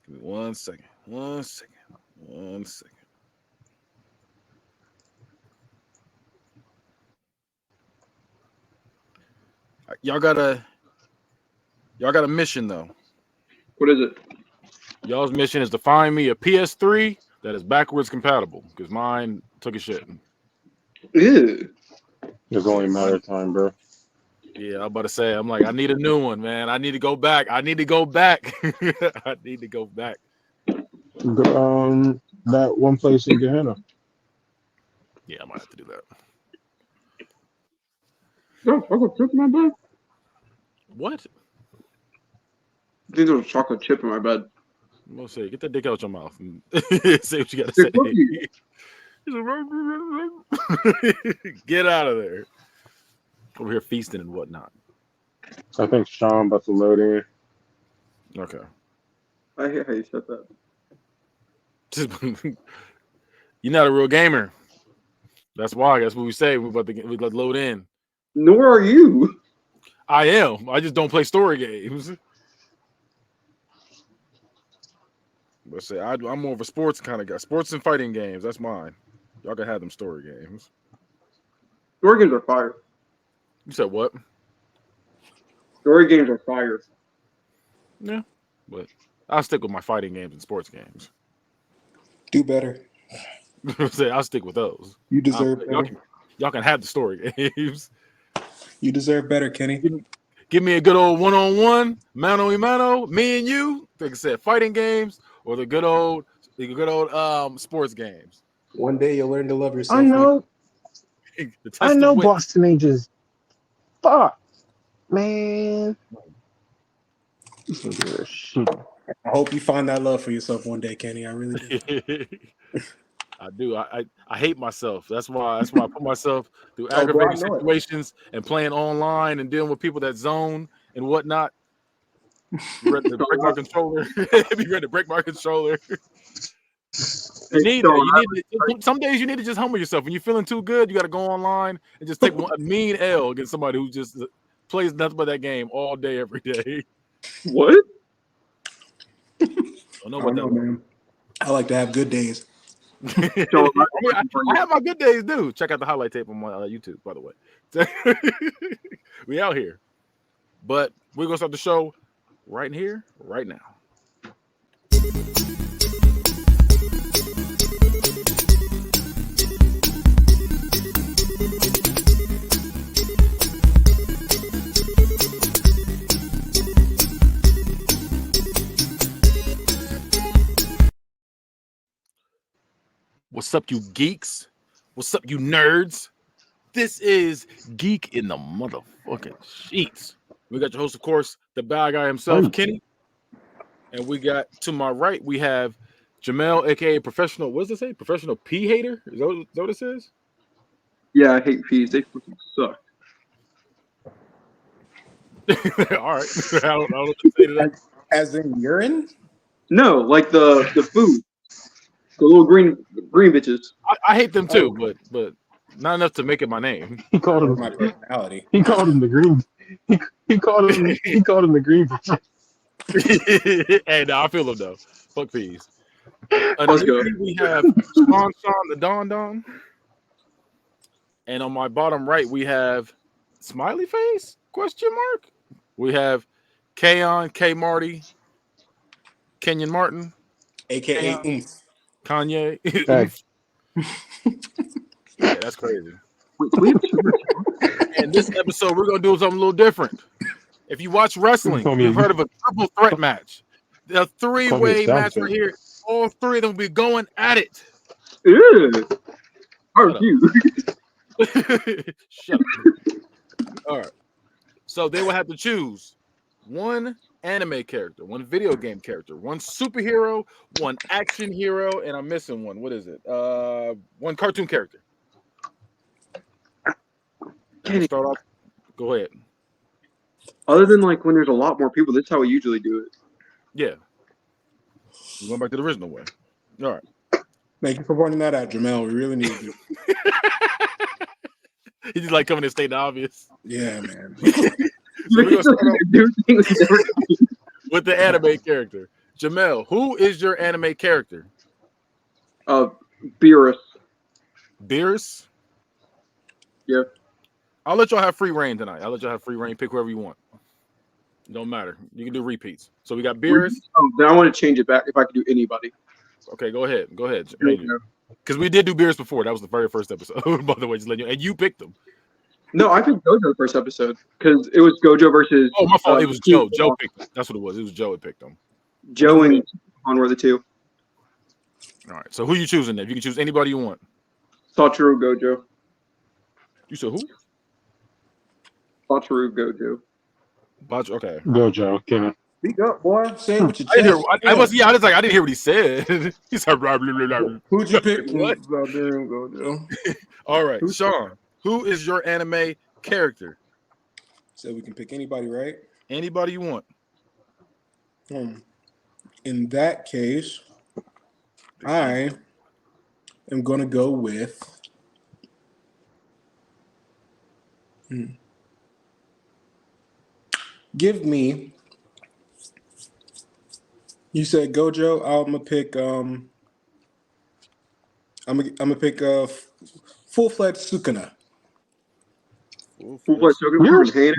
Give me 1 second. 1 second. 1 second. Y'all got a mission though. What is it? Y'all's mission is to find me a PS3 that is backwards compatible because mine took a shit. Ew. It's only a matter of time, bro. Yeah, I'm about to say. I'm like, I need a new one, man. I need to go back. I need to go back. I need to go back. That one place in Gehenna. Yeah, I might have to do that. No, chocolate chip in my bed. What? I think there was a chocolate chip in my bed. I'm gonna say, get that dick out your mouth and say what you gotta say. Get out of there. Over here feasting and whatnot. I think Sean about to load in. Okay. I hate how you said that. You're not a real gamer. That's why. That's what we say. We about to load in. Nor are you. I am. I just don't play story games. But say I'm more of a sports kind of guy. Sports and fighting games. That's mine. Y'all can have them story games. Story games are fire. You said what? Story games are fire. Yeah, but I'll stick with my fighting games and sports games. Do better. Say I'll stick with those. You deserve better. Y'all can have the story games. You deserve better, Kenny. Give me a good old one-on-one, mano-a-mano, me and you. Like I said, fighting games or the good old sports games. One day you'll learn to love yourself. I know. I know wit. Boston Angels. Fuck, man. Shit. I hope you find that love for yourself one day, Kenny. I really do. I do. I hate myself. That's why I put myself through aggravating situations and playing online and dealing with people that zone and whatnot. Be ready to break my controller. Be ready to break my controller. Some days you need to just humble yourself. When you're feeling too good, you got to go online and just take a mean L against somebody who just plays nothing but that game all day, every day. What? I know what that was. Man. I like to have good days. I have my good days, dude. Check out the highlight tape on my YouTube, by the way. We out here. But we're going to start the show right here, right now. What's up, you geeks? What's up, you nerds? This is Geek in the motherfucking sheets. We got your host, of course, the bad guy himself, Kenny. And we got to my right, we have Jamel, aka Professional. What does it say? Professional P hater? Is that what it says? Yeah, I hate peas. They fucking suck. All right. I don't know what to say to that. As in urine? No, like the food. The little green bitches. I hate them too, but not enough to make it my name. He called him my personality. He called him the green. He called him the green. Hey, no, I feel them though. Fuck peas. Let's go. We have Sean the Don. And on my bottom right, we have Smiley Face? ? We have Kaon, K Marty, Kenyon Martin, AKA Kanye. Yeah, that's crazy. And this episode, we're gonna do something a little different. If you watch wrestling, you've heard of a triple threat match. The three-way match right here. All three of them will be going at it. Ew. How you? Shut up. All right. So they will have to choose one anime character, one video game character, one superhero, one action hero, and I'm missing one. What is it? One cartoon character. Start off. Go ahead. Other than like when there's a lot more people, that's how we usually do it. Yeah. We're going back to the original way. All right. Thank you for pointing that out, Jamel. We really need you. He just like coming and stating the obvious. Yeah, man. So we're gonna start off with the anime character. Jamel, who is your anime character? Beerus. Beerus? Yeah. I'll let y'all have free reign tonight. I'll let y'all have free reign. Pick whoever you want. Don't matter. You can do repeats. So we got Beerus. Then I want to change it back if I could do anybody. Okay, go ahead. Go ahead. Because we did do Beerus before. That was the very first episode, by the way. Just letting you. And you picked them. No, I picked Gojo the first episode because it was Gojo versus. Oh, my fault. It was Joe. Joe picked them. That's what it was. It was Joe that picked them. Joe and Han were the two. All right. So who you choosing then? You can choose anybody you want. Satoru Gojo. You said who? Satoru Gojo. Okay. Gojo. Okay. Speak up, boy. Say it with your I didn't chest. hear. I didn't hear what he said. He said, blah, blah, blah, blah. Who'd you pick? What? Gojo. All right, Sean. Who is your anime character? So we can pick anybody, right? Anybody you want. In that case, I am going to go with. Give me. You said Gojo. I'm gonna pick. I'm gonna pick full-fledged Sukuna. Full-fledged Sukuna. You're very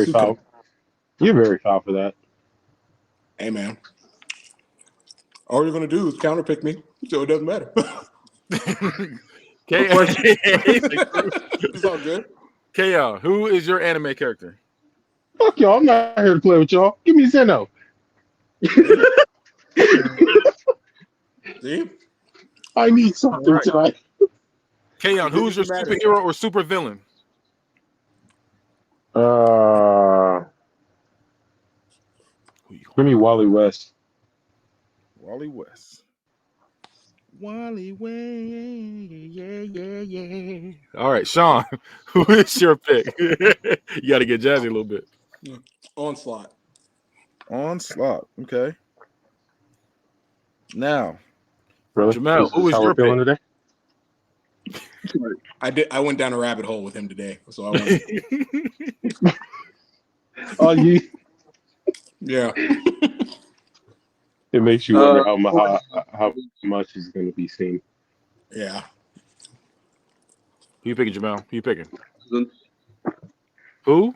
foul. You're very foul for that. Hey man, all you're gonna do is counterpick me, so it doesn't matter. It's all good. K.O., who is your anime character? Fuck y'all, I'm not here to play with y'all. Give me Zeno. See? I need something tonight. K.O., who's your superhero or super villain? Give me Wally West. Wally West. Wally West. Yeah. All right, Sean, who is your pick? You got to get jazzy a little bit. Onslaught. Okay. Now, Really? Jamel, who is your pick today? I went down a rabbit hole with him today, so I went. Oh, you. Yeah. It makes you wonder how much is going to be seen. Yeah. Who you picking, Jamel? Who you picking? Presents. Who?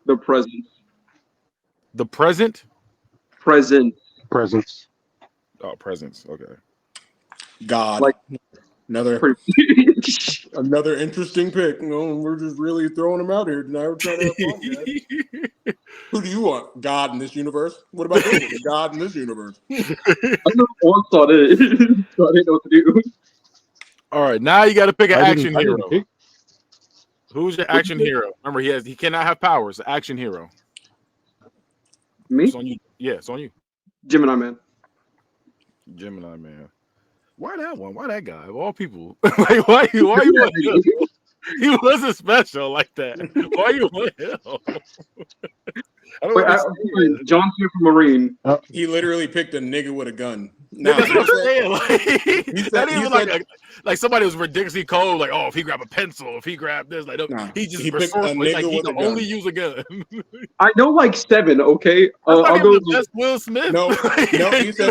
The present. The present? Presents. Oh, presents. Okay. God. Like another interesting pick. We're just really throwing them out here tonight. We're trying to have fun, guys. Who do you want? God in this universe? What about this one? God in this universe? I know Onslaught is, so I didn't know what to do. All right, now you got to pick an action hero. Pick. Who's your action hero? Remember, he cannot have powers. Action hero. Me? It's on you. Yeah, it's on you. Gemini Man. Why that one? Why that guy? Of all people, like why you want him? He wasn't special like that. Why you want him? John Cena from Marine. He literally picked a nigga with a gun. Now, that's what I'm saying. Like somebody was ridiculously cold. Like, oh, if he grabbed a pencil, if he grabbed this, like, he just resourceful. Like, he can only use a gun. I know like 7. Okay, I'll go. The best Will Smith. No.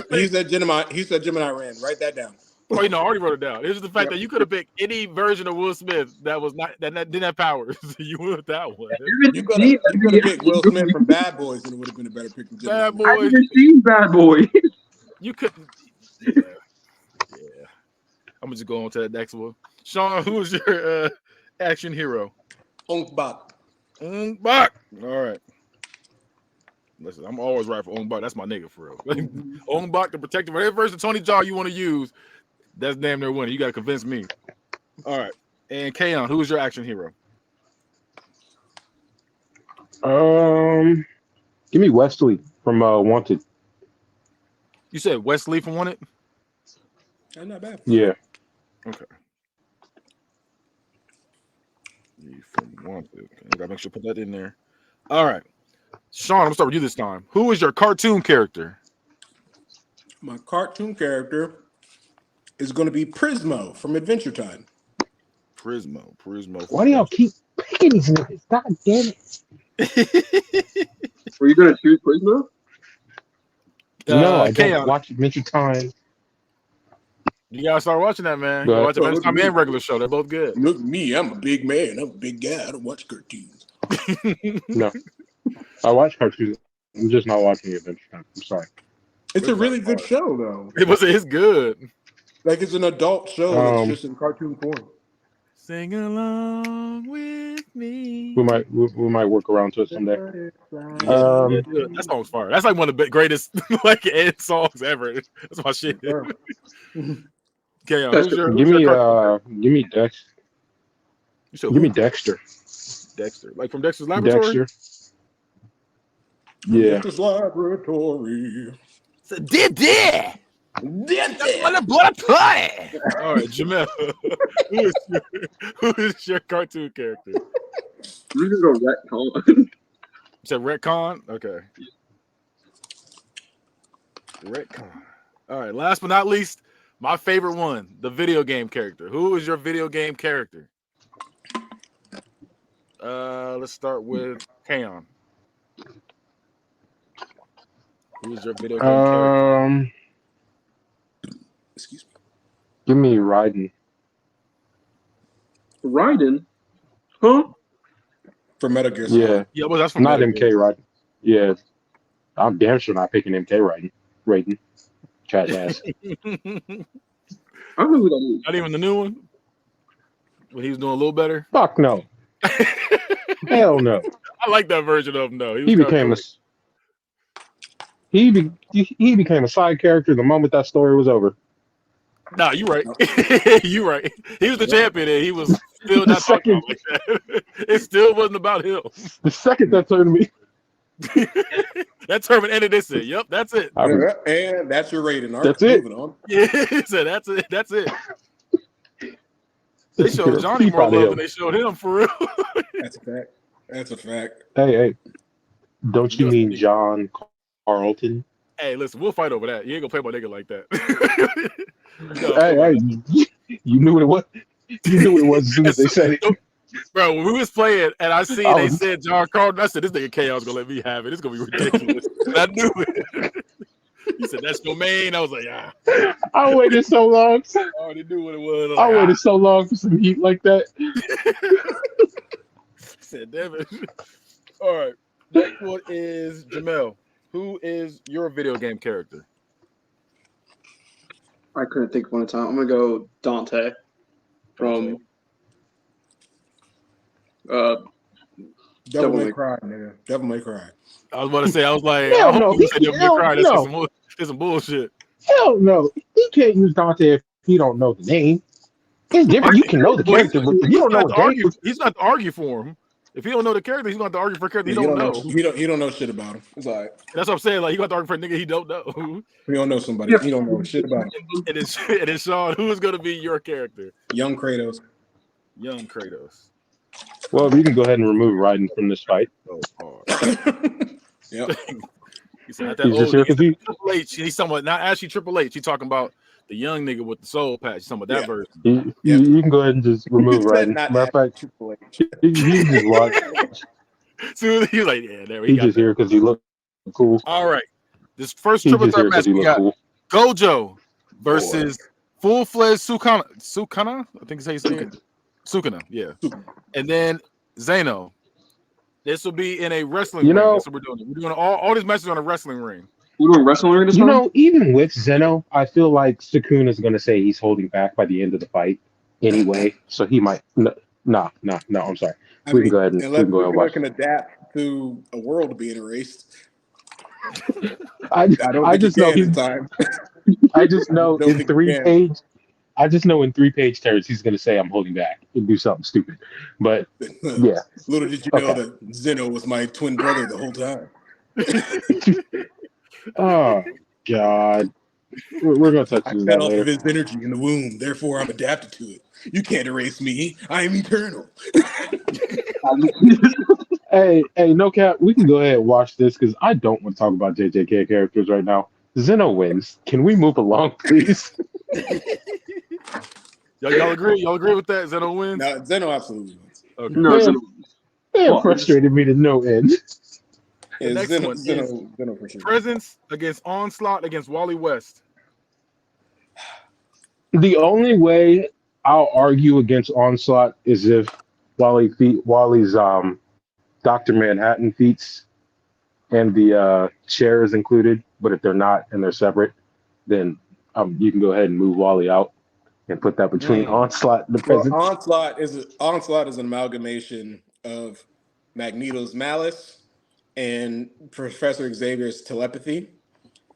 He said Gemini. He said Gemini ran. Write that down. Oh, I already wrote it down. It's just the fact that you could have picked any version of Will Smith that was not that didn't have powers. You went with that one. You could have picked Will Smith from Bad Boys, and it would have been a better pick than Bad Boys. I haven't seen Bad Boys. You couldn't. Yeah. I'm gonna just go on to the next one. Sean, who's your action hero? Ong Bak. All right. Listen, I'm always right for Ong Bak. That's my nigga for real. Ong Bak, the protector. Whatever version of Tony Jaa you want to use, that's damn near winning. You got to convince me. All right. And Kayon, who's your action hero? Give me Wesley from Wanted. You said Wesley from Wanted? That's not bad. Yeah. Okay. From Wanted. I gotta make sure to put that in there. All right. Sean, I'm gonna start with you this time. Who is your cartoon character? My cartoon character is going to be Prismo from Adventure Time. Prismo. Why do y'all keep picking these niggas? God damn it. Were you going to choose Prismo? No, I don't Chaos. watch Adventure Time. You gotta start watching that, man. Go You ahead. watch Adventure Time and regular show. They're both good. Look at me, I'm a big man. I'm a big guy. I don't watch cartoons. No, I watch cartoons. I'm just not watching Adventure Time. I'm sorry. It's a really good show, though. It's good. Like it's an adult show that's just in cartoon form. Sing along with me. We might work around to it someday. That song's fire. That's like one of the greatest like end songs ever. That's my shit. Okay, give me Dex. Give me Dexter. Dexter, like from Dexter's Laboratory. Dexter. Yeah. Dexter's Laboratory. Did all right, Jamel. Who is your cartoon character? We're gonna go retcon. You said retcon? Okay. Retcon. All right. Last but not least, my favorite one, the video game character. Who is your video game character? Let's start with Kaon. Who is your video game character? Excuse me. Give me Raiden. Raiden? Huh? For Metal Gear Solid. Yeah, well, that's from not Metal MK Gear. Raiden. Yeah, I'm damn sure not picking MK Raiden. Chat ass. I don't know who that is. Not even the new one. When he was doing a little better. Fuck no. Hell no. I like that version of him though. He became he became a side character the moment that story was over. Nah, you right. You right. He was the champion and he was still not talking about like that. It still wasn't about him. The second that turned me. That tournament ended. They said, "Yep, that's it." And that's your rating. That's it. On. Yeah, he said, "That's it. That's it." They showed Johnny more love than they showed him for real. That's a fact. That's a fact. Hey, don't you mean John Carlton? Hey, listen, we'll fight over that. You ain't gonna play my nigga like that. You knew what it was. You knew what it was as soon as they said it. Bro, when we was playing and I seen they said John Carlton, I said, this nigga Chaos gonna let me have it. It's gonna be ridiculous. And I knew it. He said, that's your main. I was like, ah. I waited so long. I already knew what it was. I waited so long for some heat like that. He said, damn it. All right. Next one is Jamel. Who is your video game character? I couldn't think of one at a time. I'm gonna go Dante from Devil May Cry, nigga. Devil May Cry. I was about to say, I was like, hell I hope no. you said Devil May Cry. That's some bullshit. Hell no. He can't use Dante if he don't know the name. It's different. You can know the character, but you don't know the name. He's not to argue for him. If he don't know the character, he's going to have to argue for a character he don't know. He don't know shit about him. It's all right. That's what I'm saying. Like, he got to argue for a nigga he don't know. He don't know somebody. He don't know shit about him. And it's Sean. Who is going to be your character? Young Kratos. Young Kratos. Well, you can go ahead and remove Raiden from this fight. Oh, hard. Yep. He's just here because he. Triple H. He's somewhat not actually Triple H. He's talking about the young nigga with the soul patch. He's talking about that version. You can go ahead and just remove Raiden. Matter of fact, he just watch. So he was like, yeah, there we go. He's just here because he looked cool. All right. This first triple threat match we got cool. Gojo versus full-fledged Sukuna. I think is how you say it. Sukuna, yeah. And then Zeno. This will be in a wrestling ring. That's what we're doing. We're doing all these matches on a wrestling ring. We're doing wrestling ring this time? Even with Zeno, I feel like Sukuna is going to say he's holding back by the end of the fight anyway. So he might. No, I'm sorry. We can go ahead and watch. Can adapt to a world being erased. I just know in 3-page. I just know in 3-page terrors he's going to say I'm holding back and do something stupid. But yeah. Little did you know that Zeno was my twin brother the whole time. Oh God. We're going to touch on that off later. of his energy in the womb, therefore I'm adapted to it. You can't erase me. I am eternal. Hey, no cap. We can go ahead and watch this because I don't want to talk about JJK characters right now. Zeno wins. Can we move along, please? Y'all agree? Y'all agree with that? Zeno wins? No, Zeno absolutely wins. Okay. No, Man frustrated me to no end. The next one is Zeno for sure. Presence against Onslaught against Wally West. The only way I'll argue against Onslaught is if Wally's Dr. Manhattan feats and the chair is included, but if they're not and they're separate, then you can go ahead and move Wally out and put that between Onslaught and the Presence. Onslaught is an amalgamation of Magneto's malice and Professor Xavier's telepathy,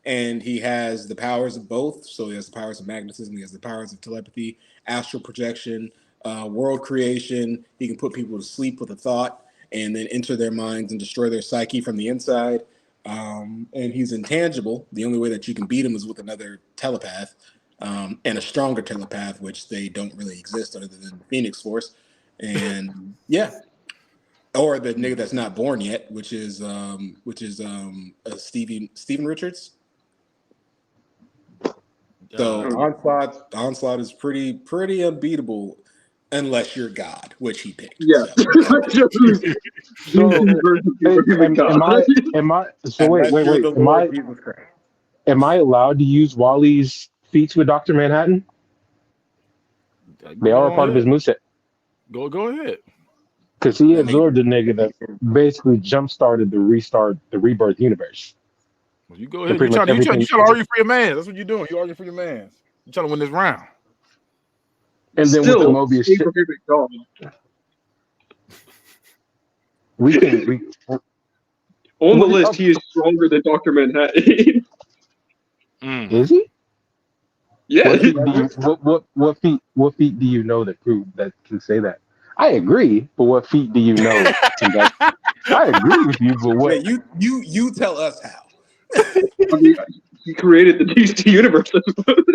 and he has the powers of both. So he has the powers of magnetism, he has the powers of telepathy, astral projection, world creation. He can put people to sleep with a thought and then enter their minds and destroy their psyche from the inside. And he's intangible. The only way that you can beat him is with another telepath, and a stronger telepath, which they don't really exist other than the Phoenix Force. And yeah. Or the nigga that's not born yet, which is Steven Richards. So Onslaught is pretty unbeatable unless you're God, which he picked. Yeah. So, am I allowed to use Wally's feats with Dr. Manhattan? They are a part of his moveset. Go ahead. Because he absorbed the nigga that basically jump-started the rebirth universe. Well, you go ahead. You're trying to argue for your man. That's what you're doing. You argue for your man. You're trying to win this round. And then still, with the Mobius shit, we on the list, he is stronger than Dr. Manhattan. Is he? Yeah. What feat do you know that can say that? I agree, but what feat do you know? I agree with you, but what? Man, you tell us how. I mean, he created the DC universe, I suppose.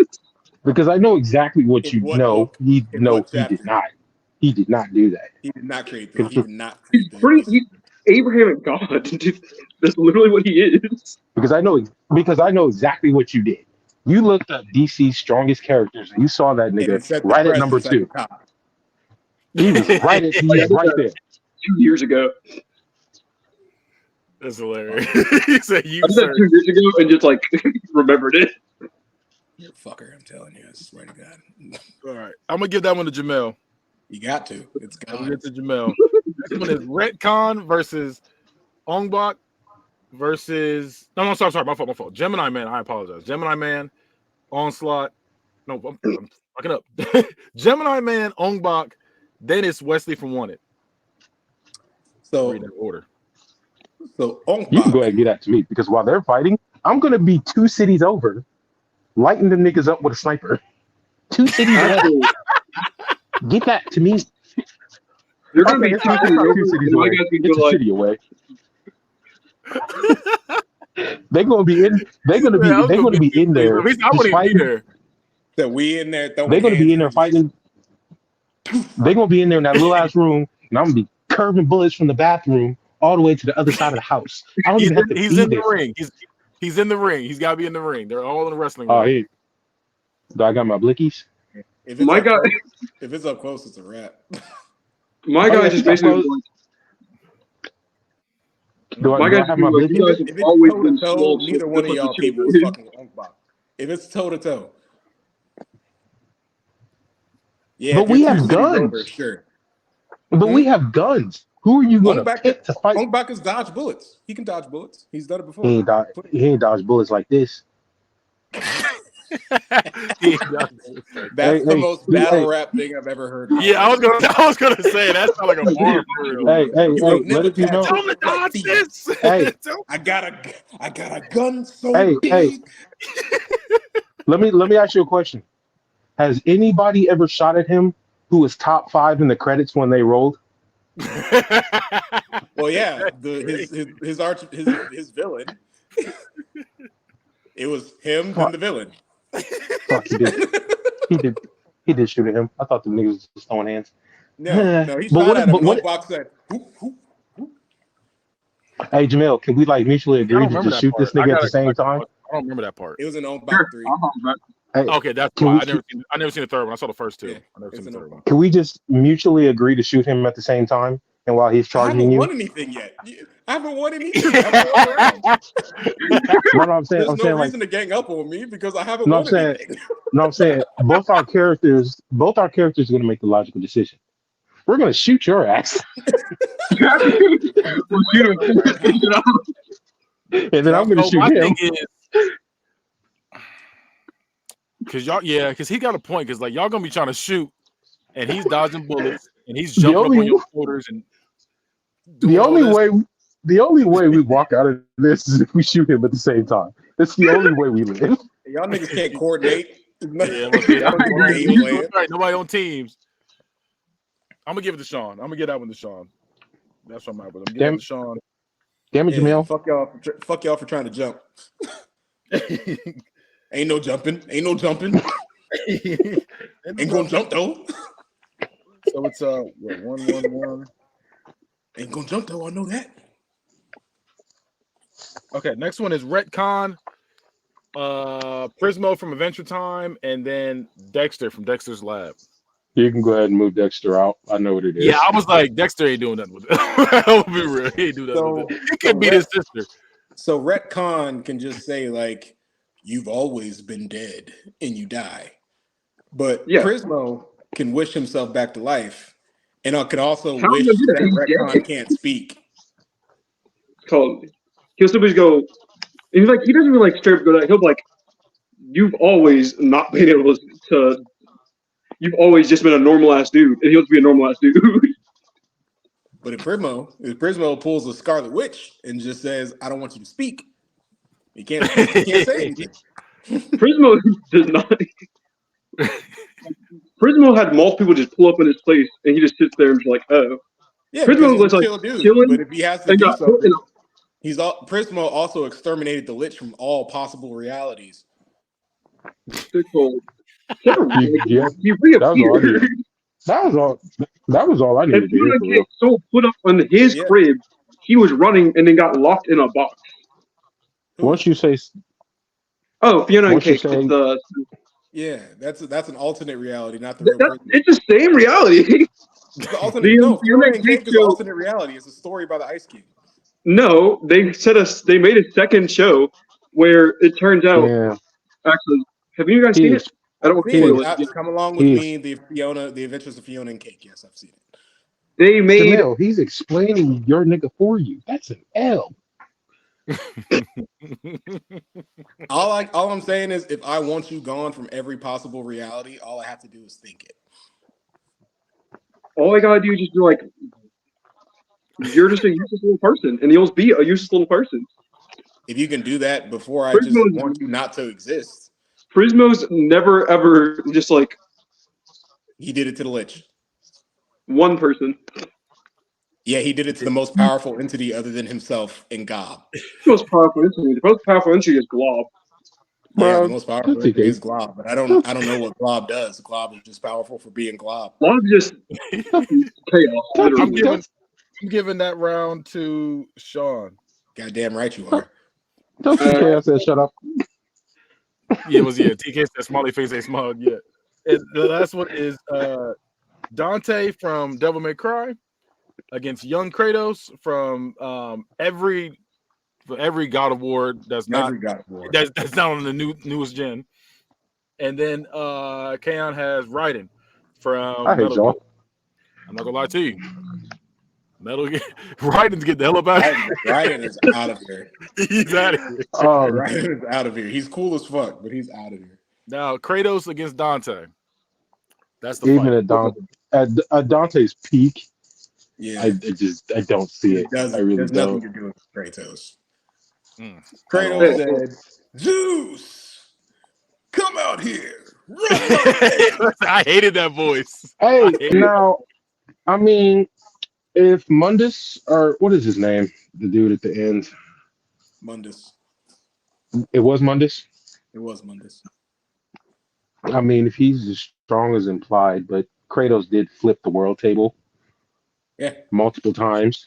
Because I know exactly what you know. He did not. He did not do that. He did not create this. He did not create this. He's Abraham and God. Dude, that's literally what he is. Because I know exactly what you did. You looked up DC's strongest characters and you saw that nigga right at number 2. He was right there. 2 years ago. That's hilarious. He said I did that 2 years ago and just remembered it. You're a fucker, I'm telling you. I swear to God. All right. I'm going to give that one to Jamel. You got to. It's gone. I'm going to give it to Jamel. Next one is Retcon versus Ongbak versus... No, sorry. My fault. Gemini Man. I apologize. Gemini Man, Onslaught. No, I'm fucking up. Gemini Man, Ongbak, Dennis Wesley from Wanted. So, read that order. So Ongbak. You can go ahead and get that to me because while they're fighting, I'm going to be 2 cities over, lighting the niggas up with a sniper. 2 cities over. Get that to me. You're going to be 2 cities away. It's a city away. They're going to be in. They're going to be in there. I wouldn't be there. That we in there. They're going to be in there fighting. They're going to be in there in that little ass room, and I'm going to be curving bullets from the bathroom all the way to the other side of the house. I don't even have to he's in the ring. He's in the ring. He's got to be in the ring. They're all in the wrestling ring. Oh, hey. Do I got my blickies? If it's up close, it's a wrap. My guy just basically. My guy have my blickies? If it's toe-to-toe, neither one of y'all people is fucking Ongbak. If it's toe-to-toe. Yeah, but we have guns. Over, sure. But we have guns. Who are you going to pick to fight? Ongbak is dodge bullets. He can dodge bullets. He's done it before. He ain't dodge bullets like this. That's the most battle rap thing I've ever heard. Yeah, I was gonna say that sounds like a bar. Let it be known. Tell him to dodge this. Hey, I got a gun so big. Let me ask you a question. Has anybody ever shot at him who was top 5 in the credits when they rolled? Well, yeah, his villain. It was him and the villain. Fuck, he did shoot at him. I thought the niggas was throwing hands. No, he shot at him. Ongbak said, Hey, Jamel, can we mutually agree to just shoot this nigga at the same time? I don't remember that part. It was an Ongbak 3. Hey, okay, that's why I never seen the third one. I saw the first 2. Yeah, I never seen the third one. Can we just mutually agree to shoot him at the same time And while he's I haven't charging you, won anything yet. I haven't won anything. I haven't won around. no, I'm saying, There's I'm no saying reason like, to gang up on me because I haven't no, won anything. I'm saying, both our characters are going to make the logical decision. We're going to shoot your ass, We'll shoot him. and then I'm going to So shoot my him. thing is, because he got a point. Because like y'all gonna be trying to shoot, and he's dodging bullets, and he's The jumping up only- on your shoulders and doing The all only this. way, the only way we walk out of this is if we shoot him at the same time. That's the only way we live. Y'all niggas can't coordinate. Yeah, right. Nobody on teams. I'm gonna give it to Sean. I'm gonna get that one to Sean. That's what I'm at with him. Give that to Sean. Damn it, Jamil. Fuck y'all for trying to jump. Ain't no jumping. Ain't gonna jump though. So it's 1-1-1. Ain't gonna jump though. I know that. Okay, next one is Retcon, Prismo from Adventure Time, and then Dexter from Dexter's Lab. You can go ahead and move Dexter out. I know what it is. Yeah, I was like, Dexter ain't doing nothing with it. I'll be real. He ain't do nothing with it. He could beat his sister. So Retcon can just say, like, you've always been dead and you die. But Prismo can wish himself back to life. And I could also wish that Retcon can't speak. Totally. He'll still just go, and he's like, he doesn't even like straight up go that. He'll be like, you've always not been able to, you've always just been a normal ass dude, and he'll just be a normal ass dude. But if Prismo pulls a Scarlet Witch and just says, I don't want you to speak, he can't say anything. Prismo does not. Prismo had multiple people just pull up in his place, and he just sits there and be like, oh. Yeah, Prismo was like chill dude, chilling, but if he has to do something, Prismo also exterminated the Lich from all possible realities. That was all I needed to hear. Get so put up on his crib, he was running and then got locked in a box. Once you say, Fiona and Cake. Yeah, that's an alternate reality, not the real person. It's the same reality. Fiona and Cake is alternate reality. It's a story by the Ice King. No, they made a second show where it turns out. Actually, have you guys seen it? I don't want to come along with me. The Adventures of Fiona and Cake. Yes, I've seen it. They made. Jamil, he's explaining your nigga for you. That's an L. All I'm saying is, if I want you gone from every possible reality, all I have to do is think it. All I gotta do is just be like, you're just a useless little person, and you'll be a useless little person. If you can do that before I just want you not to exist. Prismo's never ever just like. He did it to the Lich. One person. Yeah, he did it to the most powerful entity other than himself in Gob. The most powerful entity. The most powerful entity is Glob. Yeah, the most powerful entity is Glob, but I don't know what Glob does. Glob is just powerful for being Glob. Glob just chaos. I'm giving that round to Sean. Goddamn right you are. Don't TK said shut up. Yeah, it was TK said smiley face ain't smiled yet. And the last one is Dante from Devil May Cry against young Kratos from every God of War that's not that's not on the newest gen. And then Kaon has Raiden from Metal Gear. I'm not gonna lie to you. Metal Gear. Raiden's getting the hell up out of here. Raiden is out of here. He's out of here. Raiden is out of here. He's cool as fuck, but he's out of here. Now Kratos against Dante. That's the even fight. at Dante's peak. Yeah, I don't see it. I really there's don't. nothing to do with Kratos. Kratos said, "Zeus, come out here." I hated that voice. Hey, now, I mean, if Mundus or what is his name, the dude at the end, Mundus. It was Mundus. It was Mundus. I mean, if he's as strong as implied, but Kratos did flip the world table. Yeah, multiple times.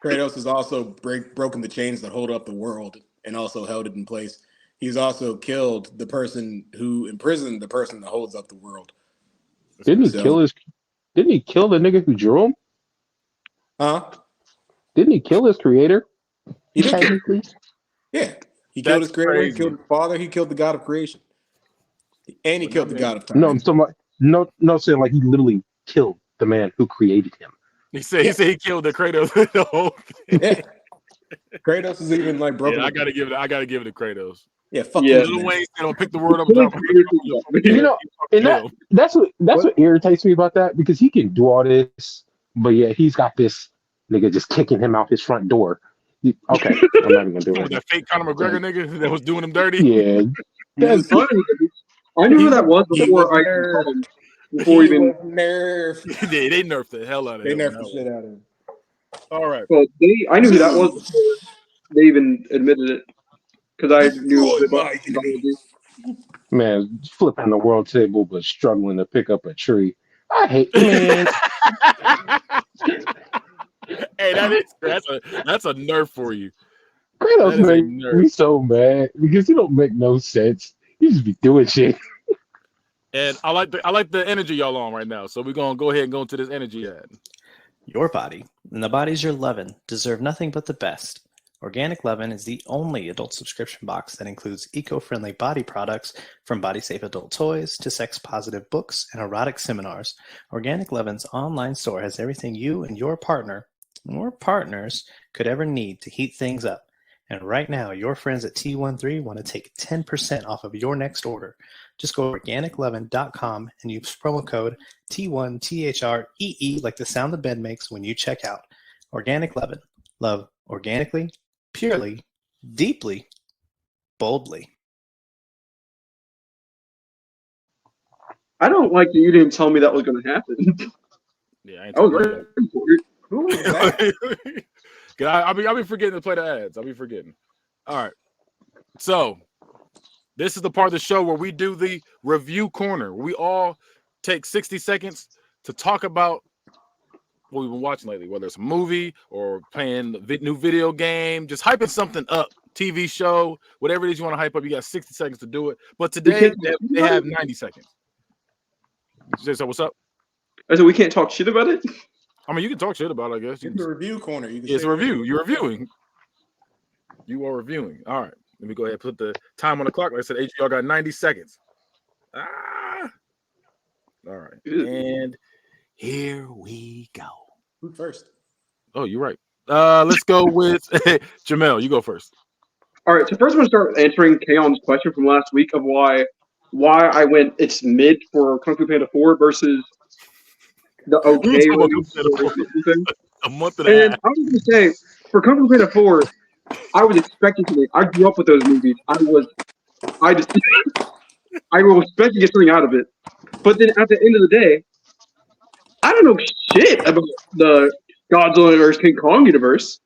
Kratos has also broken the chains that hold up the world and also held it in place. He's also killed the person who imprisoned the person that holds up the world. Didn't he kill the nigga who drew him? Huh? Didn't he kill his creator? He did Technically. Yeah. He killed his creator, crazy. he killed his father, he killed the god of creation. And he killed the god of time. No, I'm talking about, no, saying like he literally killed the man who created him. He said he killed the Kratos. The whole thing. Yeah. Kratos is even like broken. Yeah, I gotta give it to Kratos. Yeah, fuck Yeah. you, Little man. Wayne said, "Don't pick the word up." And drop You know, and that's what irritates me about that, because he can do all this, but yeah, he's got this nigga just kicking him out his front door. Okay, I'm not even gonna do it. That fake Conor McGregor nigga that was doing him dirty. Yeah, that's I knew who that was before I saw him. Before even nerfed. they nerfed the hell out of They him. nerfed the shit out of him. All right. Well, I knew who that was before they even admitted it, because I knew about man, flipping the world table but struggling to pick up a tree. I hate, man. Hey, that's a nerf for you. Kratos make me so mad because he don't make no sense. He just be doing shit. And I like the energy y'all on right now. So we're gonna go ahead and go into this energy ad. Your body and the bodies you're loving deserve nothing but the best. Organic Lovin' is the only adult subscription box that includes eco-friendly body products, from body-safe adult toys to sex-positive books and erotic seminars. Organic Lovin's online store has everything you and your partner or partners could ever need to heat things up. And right now, your friends at T13 want to take 10% off of your next order. Just go to organiclovin.com and use promo code T1THREE like the sound the bed makes when you check out. Organic Lovin'. Love organically, purely, deeply, boldly. I don't like that you didn't tell me that was going to happen. Yeah, I ain't talking about that. Who was that? I'll be forgetting to play the ads. I'll be forgetting. All right. So this is the part of the show where we do the review corner. We all take 60 seconds to talk about what we've been watching lately, whether it's a movie or playing a new video game, just hyping something up, TV show, whatever it is you want to hype up. You got 60 seconds to do it. But today they have 90 seconds. So what's up? I said we can't talk shit about it. I mean, you can talk shit about it, I guess. It's a review corner. It's a review. You're reviewing. You are reviewing. All right. Let me go ahead and put the time on the clock. Like I said, y'all got 90 seconds. All right. And here we go. Who first? Oh, you're right. Let's go with Jamel. You go first. All right. So first, I'm going to start answering Kaon's question from last week of why I went it's mid for Kung Fu Panda 4 versus the okay a month and a half. And I was going to say, for Kung Fu Panda 4, I was expecting something. I grew up with those movies. I was expecting to get something out of it. But then at the end of the day, I don't know shit about the Godzilla vs. King Kong universe.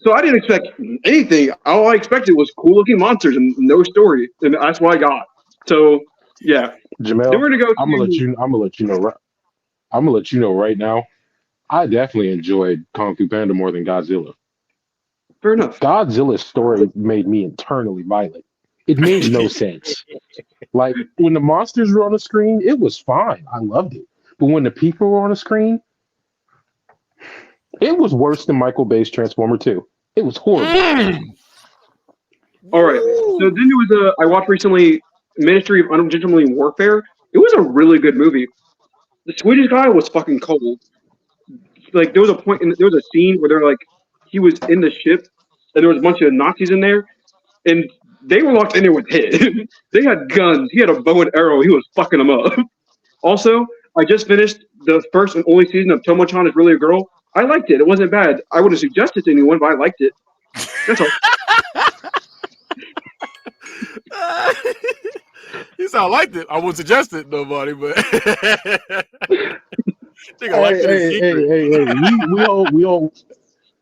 So I didn't expect anything. All I expected was cool looking monsters and no story. And that's what I got. So yeah. Jamel, I'm gonna let you know right now. I definitely enjoyed Kung Fu Panda more than Godzilla. Fair enough. Godzilla's story made me internally violent. It made no sense. Like, when the monsters were on the screen, it was fine. I loved it. But when the people were on the screen, it was worse than Michael Bay's Transformer 2. It was horrible. All right. So then there was I watched recently Ministry of Ungentlemanly Warfare. It was a really good movie. The Swedish guy was fucking cold. Like, there was a scene where they're like, he was in the ship and there was a bunch of Nazis in there and they were locked in there with him. They had guns. He had a bow and arrow. He was fucking them up. Also, I just finished the first and only season of Tomo-chan Is Really a Girl. I liked it. It wasn't bad. I wouldn't suggest it to anyone, but I liked it. That's all. You said I liked it. I wouldn't suggest it to nobody, but we all.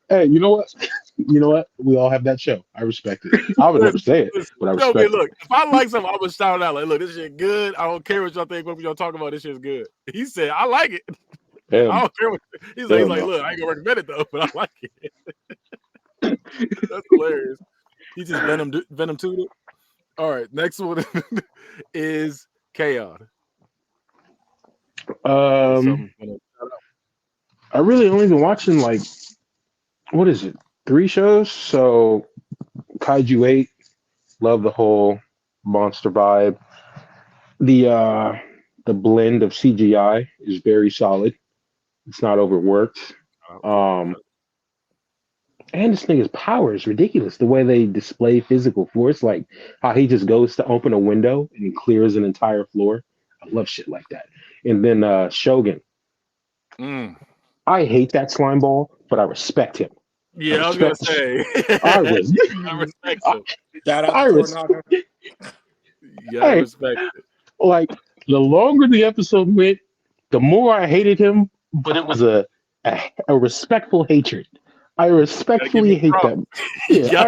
Hey, you know what? You know what? We all have that show. I respect it. I would never say it, but I respect it. Look, if I like something, I would shout out like, "Look, this shit good. I don't care what y'all think. What y'all talking about? This shit's good." He said, "I like it. Damn. I don't care what." He's like, "Look, I ain't gonna recommend it though, but I like it." That's hilarious. He just Venom 2'd it. All right, next one is Kaon. I really only been watching like what is it? 3 shows. So Kaiju 8, love the whole monster vibe. The blend of CGI is very solid. It's not overworked. Um, and this nigga's power is ridiculous. The way they display physical force, like how he just goes to open a window and he clears an entire floor. I love shit like that. And then Shogun. I hate that slime ball, but I respect him. Yeah, I was gonna say. I respect him. Shout out to Tornado. Yeah, I respect it. Like the longer the episode went, the more I hated him, but it was a respectful hatred. I respectfully hate that. Yeah, I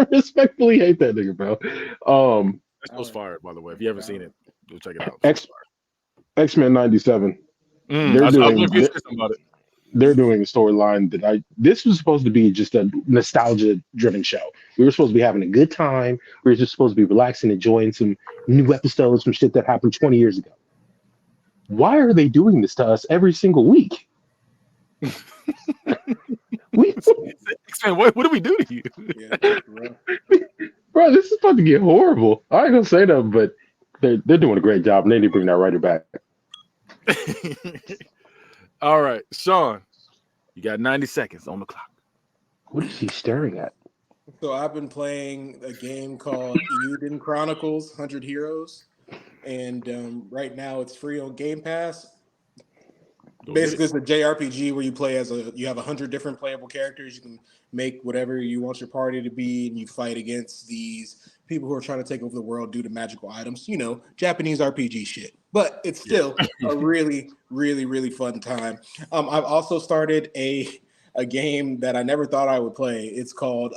respectfully hate that nigga, bro. That show's fired, by the way. If you haven't seen it, go check it out. X-Men 97. They're doing a storyline that this was supposed to be just a nostalgia driven show. We were supposed to be having a good time. We were just supposed to be relaxing, enjoying some new episodes, some shit that happened 20 years ago. Why are they doing this to us every single week? What do we do to you? Bro, this is supposed to get horrible. I ain't gonna say that, but they're doing a great job, and they need to bring that writer back. All right, Sean, you got 90 seconds on the clock. What is he staring at? So I've been playing a game called Euden Chronicles 100 Heroes, and right now it's free on Game Pass. Basically, it's a JRPG where you play you have 100 different playable characters. You can make whatever you want your party to be, and you fight against these people who are trying to take over the world due to magical items. You know, Japanese RPG shit. But it's still a really, really, really fun time. I've also started a game that I never thought I would play. It's called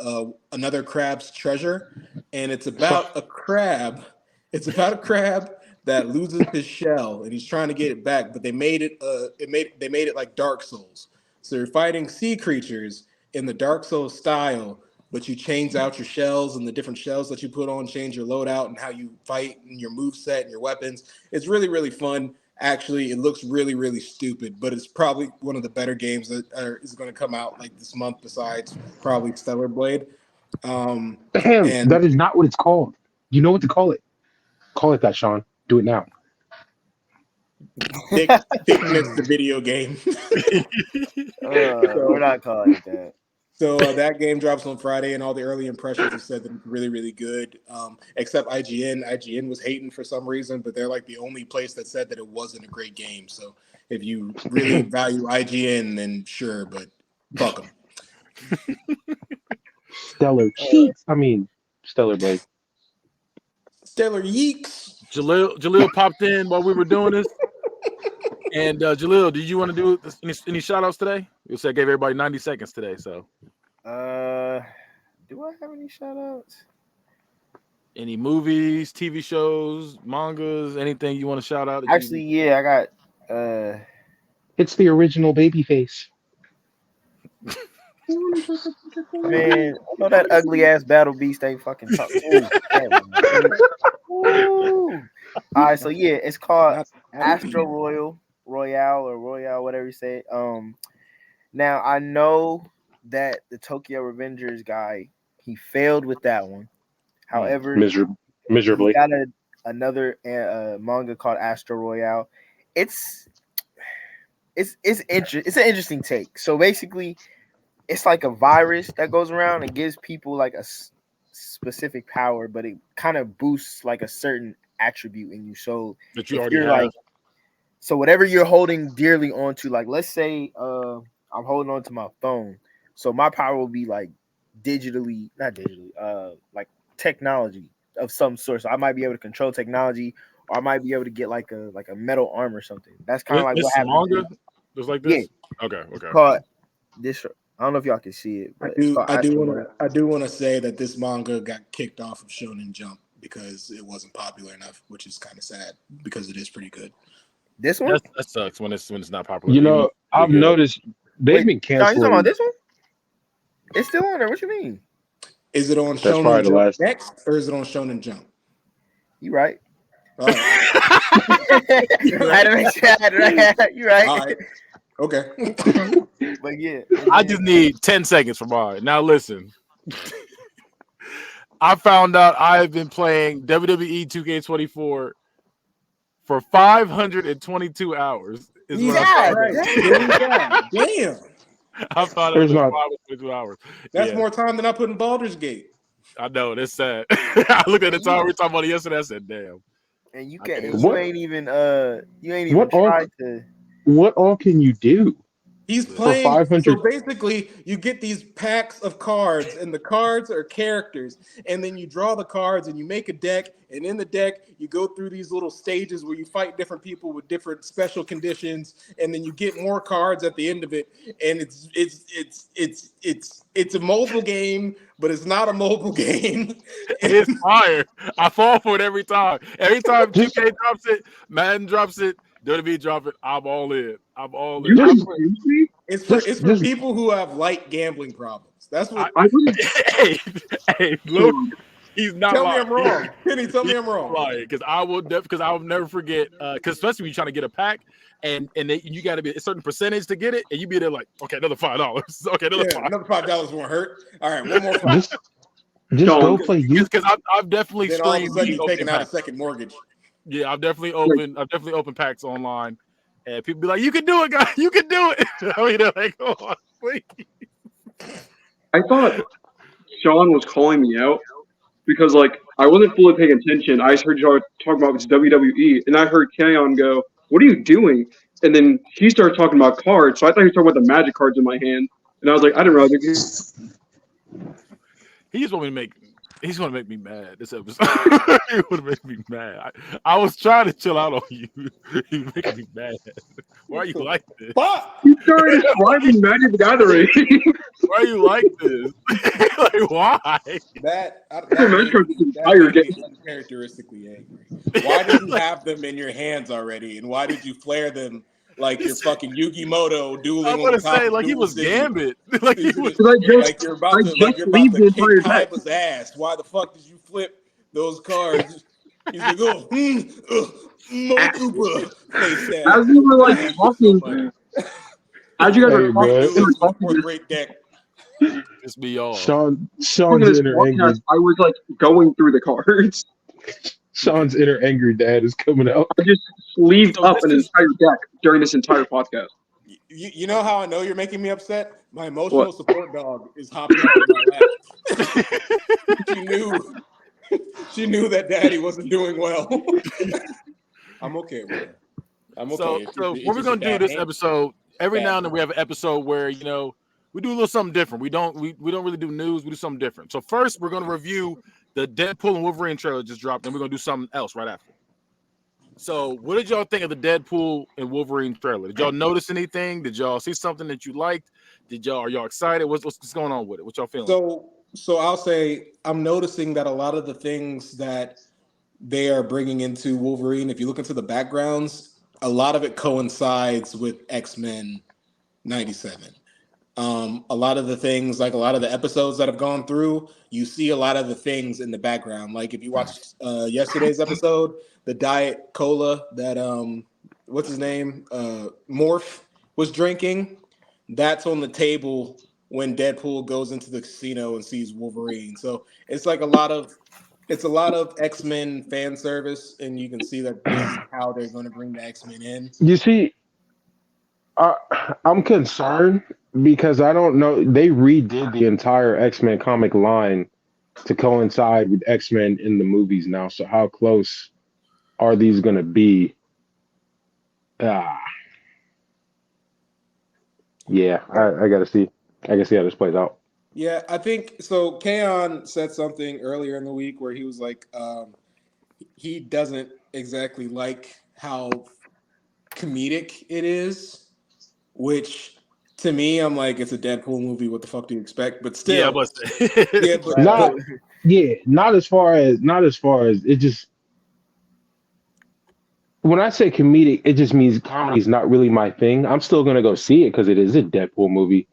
Another Crab's Treasure, and it's about a crab. It's about a crab that loses his shell and he's trying to get it back, but they made it like Dark Souls. So you're fighting sea creatures in the Dark Souls style, but you change out your shells and the different shells that you put on, change your loadout and how you fight and your moveset and your weapons. It's really, really fun. Actually, it looks really, really stupid, but it's probably one of the better games that is going to come out like this month besides probably Stellar Blade. Damn, that is not what it's called. You know what to call it. Call it that, Sean. Do it now. Thickness the video game. We're not calling it that. So that game drops on Friday, and all the early impressions have said that it's really, really good. Except IGN. IGN was hating for some reason, but they're like the only place that said that it wasn't a great game. So if you really value IGN, then sure, but fuck them. Stellar Cheeks. Stellar Blade. Stellar Yeeks. Jaleel popped in while we were doing this. And Jaleel, did you want to do any shout outs today? You said I gave everybody 90 seconds today. So do I have any shout outs? Any movies, TV shows, mangas, anything you want to shout out? Actually, yeah, I got it's the original Babyface. Man, I know that ugly ass Battle Beast ain't fucking talking. All right, so yeah, it's called Astro Royale, whatever you say. Now I know that the Tokyo Revengers guy, he failed with that one. However, miserably. He got another manga called Astro Royale. It's an interesting take. So basically, it's like a virus that goes around and gives people like a specific power, but it kind of boosts like a certain attribute in you. So that you already have. So whatever you're holding dearly onto, like let's say I'm holding on to my phone, so my power will be like like technology of some sort. So I might be able to control technology, or I might be able to get like a metal arm or something. That's kind of like what happens. Manga? Just like this? Yeah. Okay. It's called this. I don't know if y'all can see it. But I do want to say that this manga got kicked off of Shonen Jump because it wasn't popular enough, which is kind of sad because it is pretty good. This one? That sucks when it's not popular. You know, I've noticed they've been canceling. You talking about this one? It's still on there. What you mean? Is it on Shonen Jump next, or is it on Shonen Jump? You right. You're right. All right. Okay. But yeah, I just need 10 seconds for mine. Now listen. I found out I have been playing WWE 2K24 for 522 hours. Is what I God found damn. Damn. I found out There's it was not- 522 hours. That's Yeah, more time than I put in Baldur's Gate. I know. That's sad. I looked at the time we were talking about it yesterday. I said, "Damn." And you I can can't and What? you ain't even What all? tried to. What all can you do He's for playing. 500? So basically, you get these packs of cards, and the cards are characters. And then you draw the cards, and you make a deck. And in the deck, you go through these little stages where you fight different people with different special conditions. And then you get more cards at the end of it. And it's a mobile game, but it's not a mobile game. It's fire. I fall for it every time. Every time 2K drops it, Madden drops it, WWE drop it. I'm all in. I'm all in. Just- It's for Just- people who have light gambling problems. That's what. Hey, look, he's not Tell me lying. I'm wrong. Kenny, tell me I'm wrong. Because I will never forget. Because especially when you're trying to get a pack, and you got to be a certain percentage to get it, and you be there like, okay, another $5. Okay, another $5. Another $5 won't hurt. All right, one more $5. Just go play you. Because I've definitely Then all of a streamed. sudden you're open taking out a packs. second mortgage. Yeah, I've definitely opened packs online, and people be like, "You can do it, guys. You can do it." I mean, they're like, "Oh, please." I thought Sean was calling me out because, like, I wasn't fully paying attention. I just heard y'all talking about this WWE, and I heard Keon go, "What are you doing?" And then he started talking about cards, so I thought he was talking about the Magic cards in my hand, and I was like, I didn't realize. He just want me to make. He's gonna make me mad this episode. He want to make me mad. I was trying to chill out on you. You making me mad. Why are you like this? He started describing Magic the Gathering. Why are you like this? Like, why? That Magic cards is made game. me uncharacteristically angry. Why did you have them in your hands already, and why did you flare them like you're fucking Yu-Gi-Moto dueling? I'm gonna say like he was Gambit. Like he was. Like you're about to leave the entire kick deck. Kaiba's ass. Why the fuck did you flip those cards? He's like, oh, Mokuba. As we were like talking, as you guys Hey, were talking, Fourth great deck. It's me all. Sean's this inner angry. podcast, I was like going through the cards. Sean's inner angry dad is coming out. I just sleeved So up this an is- entire deck during this entire podcast. You know how I know you're making me upset? My emotional support dog is hopping up in my lap. She knew that Daddy wasn't doing well. I'm okay with it. I'm okay. So what we're gonna do this episode? Every now and then we have an episode where we do a little something different. We don't really do news. We do something different. So first we're gonna review the Deadpool and Wolverine trailer just dropped, and we're gonna do something else right after. So, what did y'all think of the Deadpool and Wolverine trailer? Did y'all notice anything? Did y'all see something that you liked? Are y'all excited? What's going on with it? What y'all feeling? So I'll say I'm noticing that a lot of the things that they are bringing into Wolverine, if you look into the backgrounds, a lot of it coincides with X-Men 97. A lot of the things, like a lot of the episodes that have gone through, you see a lot of the things in the background. Like if you watched yesterday's episode, the Diet Cola that what's his name? Morph was drinking, that's on the table when Deadpool goes into the casino and sees Wolverine. So it's like a lot of X-Men fan service, and you can see that this is how they're going to bring the X-Men in. You see, I'm concerned because I don't know. They redid the entire X-Men comic line to coincide with X-Men in the movies now. So how close are these going to be? Yeah, I got to see. I can see how this plays out. Yeah, I think so. Keon said something earlier in the week where he was like, he doesn't exactly like how comedic it is, which to me, I'm like, it's a Deadpool movie. What the fuck do you expect? But still, Yeah, but not as far as it just. When I say comedic, it just means comedy is not really my thing. I'm still gonna go see it because it is a Deadpool movie,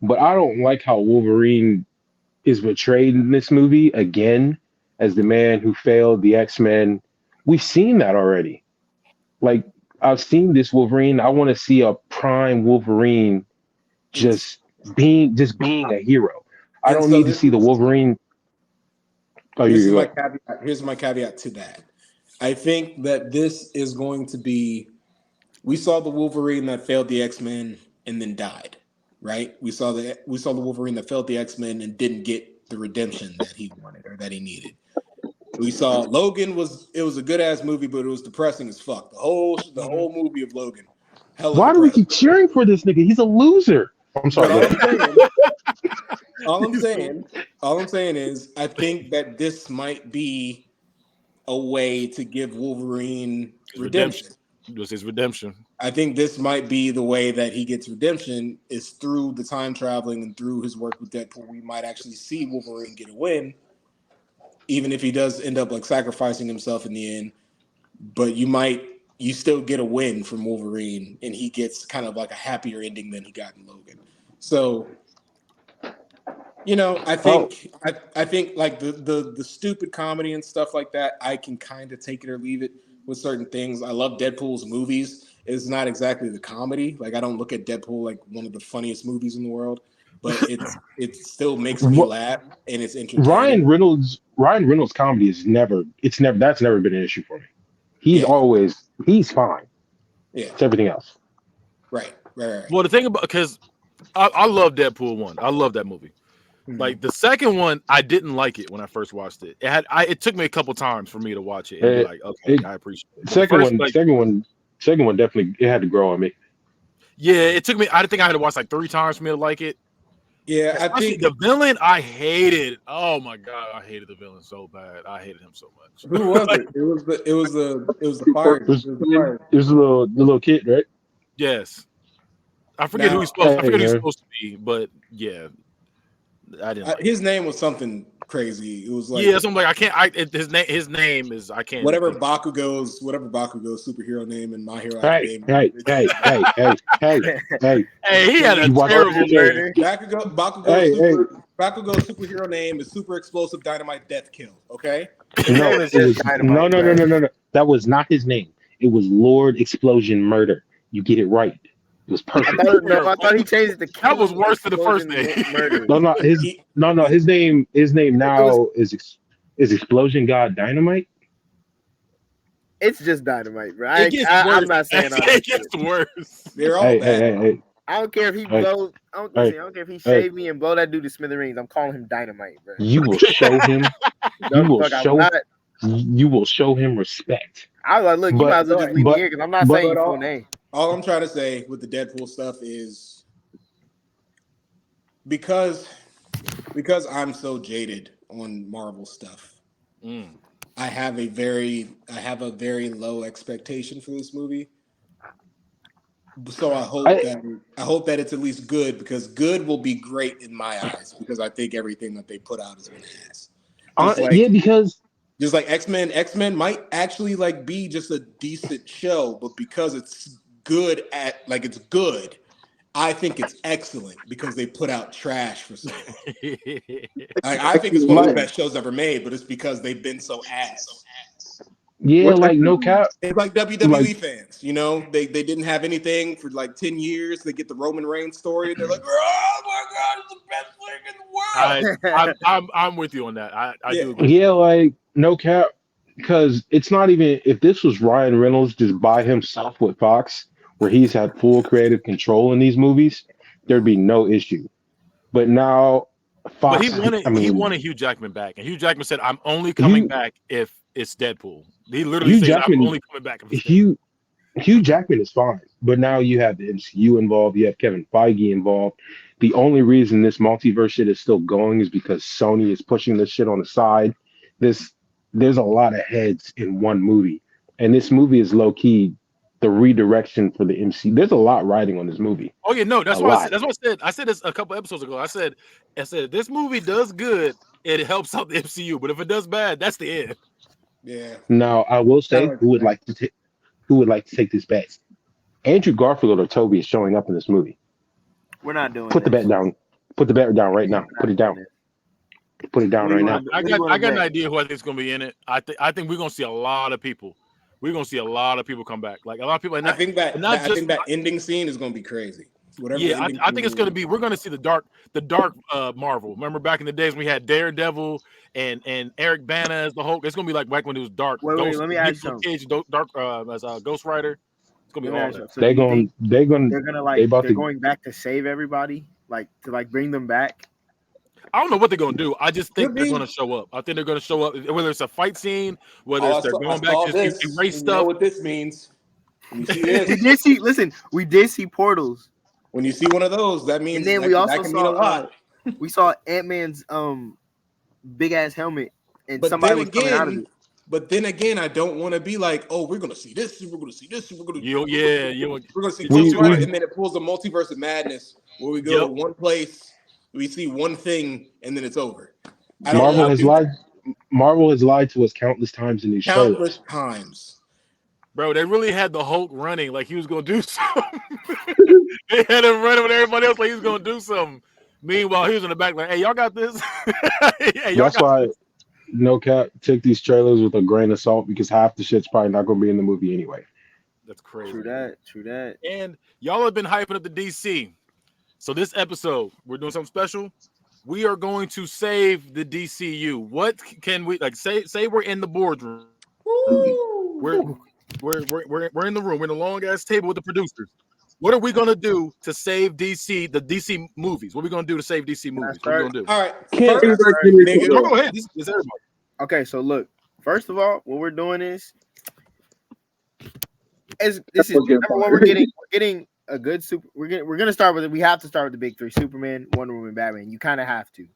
but I don't like how Wolverine is portrayed in this movie again as the man who failed the X-Men. We've seen that already. Like I've seen this Wolverine. I want to see a prime Wolverine just being a hero. I And don't so need to see the Wolverine. Oh, This is you're my right. caveat. Here's my caveat to that. I think that this is going to be. We saw the Wolverine that failed the X-Men and then died, right? We saw the Wolverine that failed the X-Men and didn't get the redemption that he wanted or that he needed. We saw Logan was a good ass movie, but it was depressing as fuck. The whole movie of Logan, hella Why do we depressing. keep cheering for this nigga? He's a loser. I'm sorry. But all I'm saying is, I think that this might be a way to give Wolverine redemption. It was his redemption. I think this might be the way that he gets redemption is through the time traveling and through his work with Deadpool. We might actually see Wolverine get a win, even if he does end up like sacrificing himself in the end. But you still get a win from Wolverine, and he gets kind of like a happier ending than he got in Logan. So, I think like the stupid comedy and stuff like that, I can kind of take it or leave it with certain things. I love Deadpool's movies. It's not exactly the comedy. Like I don't look at Deadpool like one of the funniest movies in the world, but it still makes me laugh and it's entertaining. Ryan Reynolds comedy is never been an issue for me. He's fine. Yeah. It's everything else. Right. Well, the thing about because I love Deadpool 1. I love that movie. Mm-hmm. Like the second one, I didn't like it when I first watched it. It took me a couple times for me to watch it and be like, okay, I appreciate it. Second one definitely it had to grow on me. Yeah, it took me. I think I had to watch like 3 times for me to like it. Yeah, I think the villain I hated. Oh my god, I hated the villain so bad. I hated him so much. Who was it? It was the fire. It was the little kid, right? Yes. I forget who he's supposed to be, but yeah. I didn't his name was something crazy. It was like something like his name is I can't whatever Bakugo's superhero name and My Hero Academia. Hey, he had a terrible murder. Bakugo's superhero name is Super Explosive Dynamite Death Kill. Okay. No. That was not his name. It was Lord Explosion Murder. You get it right. It was perfect. I thought he changed it to that was worse than the first name. His name now is Explosion God Dynamite. It's just Dynamite, bro. I'm not saying it gets worse. They're all bad. Hey. I don't care if he blows. I don't care if he shave me and blow that dude to smithereens. I'm calling him Dynamite, bro. You will show him. You will show him respect. I was like, look, you might as well just leave me here because I'm not saying your full name. All I'm trying to say with the Deadpool stuff is because I'm so jaded on Marvel stuff. I have a very low expectation for this movie. So I hope that it's at least good because good will be great in my eyes because I think everything that they put out is an ass. Because just like X-Men might actually like be just a decent show, but because it's good it's good. I think it's excellent because they put out trash for so long. I think it's one of the best shows ever made, but it's because they've been so ass. Yeah, no cap. It's like WWE fans, they didn't have anything for like 10 years. They get the Roman Reigns story, and they're like, "Oh my god, it's the best thing in the world." I'm with you on that. I do agree. Yeah, no cap, because it's not even if this was Ryan Reynolds just by himself with Fox, where he's had full creative control in these movies, there'd be no issue. But now Fox, he wanted Hugh Jackman back, and Hugh Jackman said, "I'm only coming back if it's Deadpool." He literally said, "I'm only coming back if it's Deadpool." Hugh Jackman is fine, but now you have the MCU involved. You have Kevin Feige involved. The only reason this multiverse shit is still going is because Sony is pushing this shit on the side. There's a lot of heads in one movie, and this movie is low key the redirection for the MCU. There's a lot riding on this movie. Oh yeah, no, that's what I said. I said this a couple episodes ago. I said this movie does good, it helps out the MCU, but if it does bad, that's the end. Yeah. Now I will say, who would like to take this bet? Andrew Garfield or Toby is showing up in this movie. We're not doing. Put the bet down. Put the bet down right now. Put it down. Put it down right now. I got an idea who I think is going to be in it. I think we're going to see a lot of people we're gonna see a lot of people come back. Like a lot of people. I think that ending scene is gonna be crazy. Whatever. Yeah, I think it's gonna be. We're gonna see the dark Marvel. Remember back in the days when we had Daredevil and Eric Bana as the Hulk. It's gonna be like back when it was dark. Wait, let me ask you something. Dark as Ghost Rider. It's gonna be all that. So they're going back to save everybody, like to like bring them back. I don't know what they're gonna do. I just think they're gonna show up. I think they're gonna show up, whether it's a fight scene, whether it's they're going back to erase stuff. You know what this means? When you see this, we did see portals. When you see one of those, that means. And then we also saw we saw Ant-Man's big ass helmet, and somebody was coming out of it. But then again, I don't want to be like, oh, we're gonna see this, we're gonna see this, we're gonna see this, and then it pulls a multiverse of madness where we go to one place, we see one thing, and then it's over. Marvel has lied to us countless times in these shows. Countless times. Bro, they really had the Hulk running like he was gonna do something. They had him running with everybody else like he was gonna do something. Meanwhile, he was in the back like, "Hey, y'all got this." That's why, no cap, take these trailers with a grain of salt because half the shit's probably not gonna be in the movie anyway. That's crazy. True that. And y'all have been hyping up the DC. So this episode, we're doing something special. We are going to save the DCU. What can we like? Say we're in the boardroom. We're in the room. We're in the long ass table with the producers. What are we gonna do to save DC? The DC movies. What are we gonna do to save DC movies? What are we gonna do? All right. Go ahead. This is everybody. Okay, so look. First of all, what we're doing is we're getting a good super. We're gonna start with it. We have to start with the big three: Superman, Wonder Woman, Batman. You kind of have to.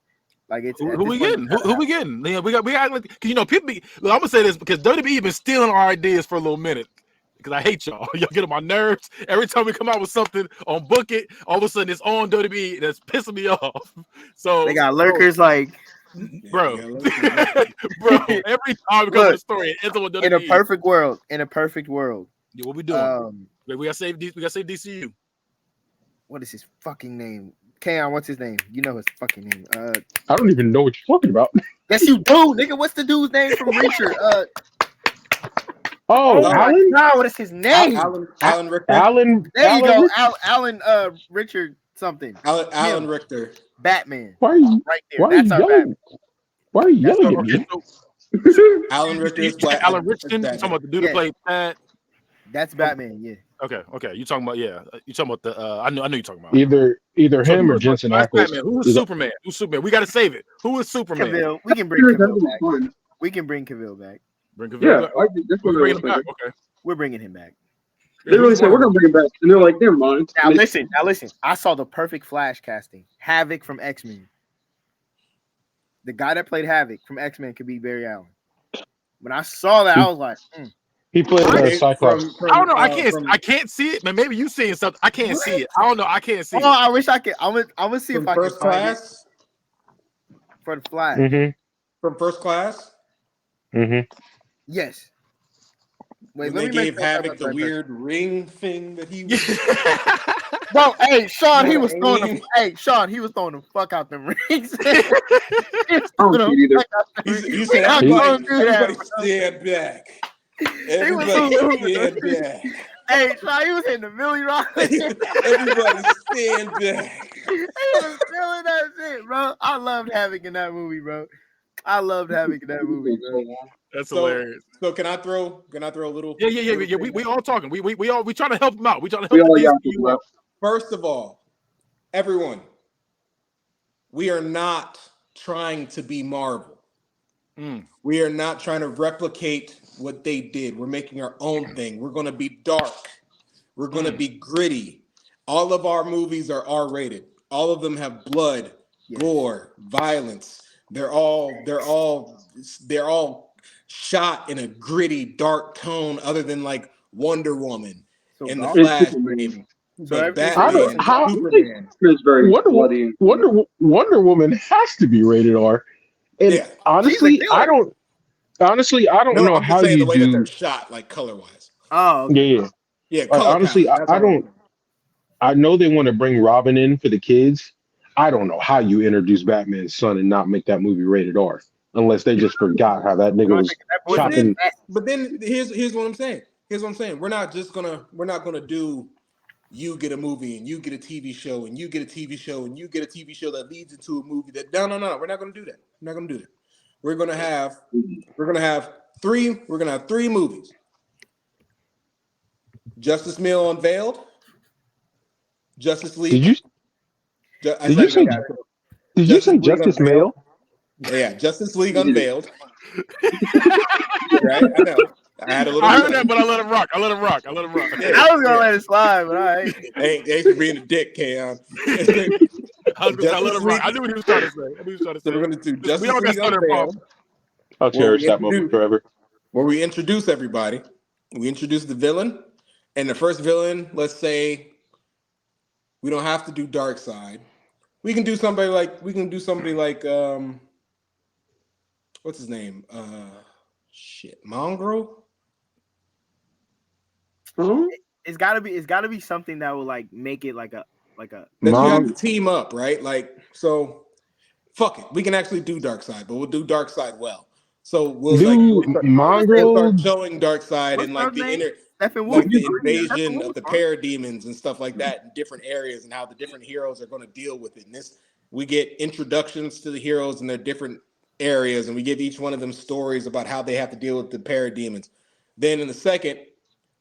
Like it's who we getting? Who we getting? Yeah, we got like because people. I'm gonna say this because WWE been stealing our ideas for a little minute. Because I hate y'all. Y'all get on my nerves. Every time we come out with something on Book It, all of a sudden it's on WWE. That's pissing me off. So they got lurkers like, bro. Every time we come with a story, it's on WWE. In a perfect world. Yeah, what we doing? We gotta save DCU. What is his fucking name? Kaon, what's his name? You know his fucking name. I don't even know what you're talking about. Yes, you do, nigga. What's the dude's name from Reacher? Alan? No, what is his name? Alan Richter. There you go. Alan Richard something. Alan Richter. Batman. Why are you right there? That's our Batman. Why are you yelling at me? Alan Richter is Black. Alan Richardson. Talking about the dude that played Pat. That's Batman. Yeah. Okay. You talking about You talking about the? I know you're talking about either him or Jensen Ackles. Who is Superman? Who's Superman? We got to save it. Who is Superman? Cavill. We can bring Cavill back. We can bring Cavill back. That's what bring him back. Okay, we're bringing him back. They really said we're gonna bring him back, and they're like, never mind. Now listen. I saw the perfect Flash casting. Havoc from X-Men. The guy that played Havoc from X-Men could be Barry Allen. When I saw that, I was like, He played Cyclops. I don't know. I can't see it, but maybe you seeing something. I can't see it. I don't know. I can't see it. I wish I could. I'm gonna see if I can find it for the Flash. Mm-hmm. From First Class. Mm-hmm. Yes. Wait, when they gave Havoc the weird ring thing that he was. Bro, hey, Sean, he was throwing them. Hey, Sean, he was throwing the fuck out them rings. He said, everybody stand back. Everybody stand back. Hey, Sean, he was hitting the Millie Rock. Everybody stand back. He was feeling that shit, bro. I loved Havoc in that movie, bro. That's hilarious. So can I throw a little? Yeah. We all talking. We trying to help him out. We trying to help you out. First of all, everyone, we are not trying to be Marvel. We are not trying to replicate what they did. We're making our own thing. We're going to be dark. We're going to be gritty. All of our movies are R-rated. All of them have blood, gore, violence. They're all shot in a gritty, dark tone, other than like Wonder Woman and the Flash. But Batman, Superman is very bloody. Wonder Woman has to be rated R. And honestly, I don't know how you the way do. That they're shot, like color wise. Oh, okay. Yeah. Honestly, I don't. I know they want to bring Robin in for the kids. I don't know how you introduce Batman's son and not make that movie rated R. unless they just forgot how that nigga was chopping. But then here's what I'm saying. Here's what I'm saying. We're not gonna do you get a movie and you get a TV show and you get a TV show and you get a TV show that leads into a movie that no. We're not gonna do that. We're not gonna do that. We're gonna have three movies. Justice Mill Unveiled. Justice League. Did you say Justice Mail? Yeah, Justice League Unveiled. Right? I know. I heard that, but I let him rock. Yeah. I was gonna let it slide, but all right. Thanks for being a dick, Keon. I let him rock. I knew what he was trying to say. So we're gonna do Justice League Unveiled. I'll cherish that moment forever. Where we introduce everybody. We introduce the villain. And the first villain, let's say we don't have to do Darkseid. We can do somebody like what's his name? Mongrel? It's gotta be something that will like make it like a that you have to team up, right? Like, so fuck it. We can actually do Darkseid, but we'll do Darkseid well. So we'll start showing Darkseid and like the invasion of the parademons and stuff like that in different areas and how the different heroes are going to deal with it. And we get introductions to the heroes in their different areas, and we give each one of them stories about how they have to deal with the parademons. Then in the second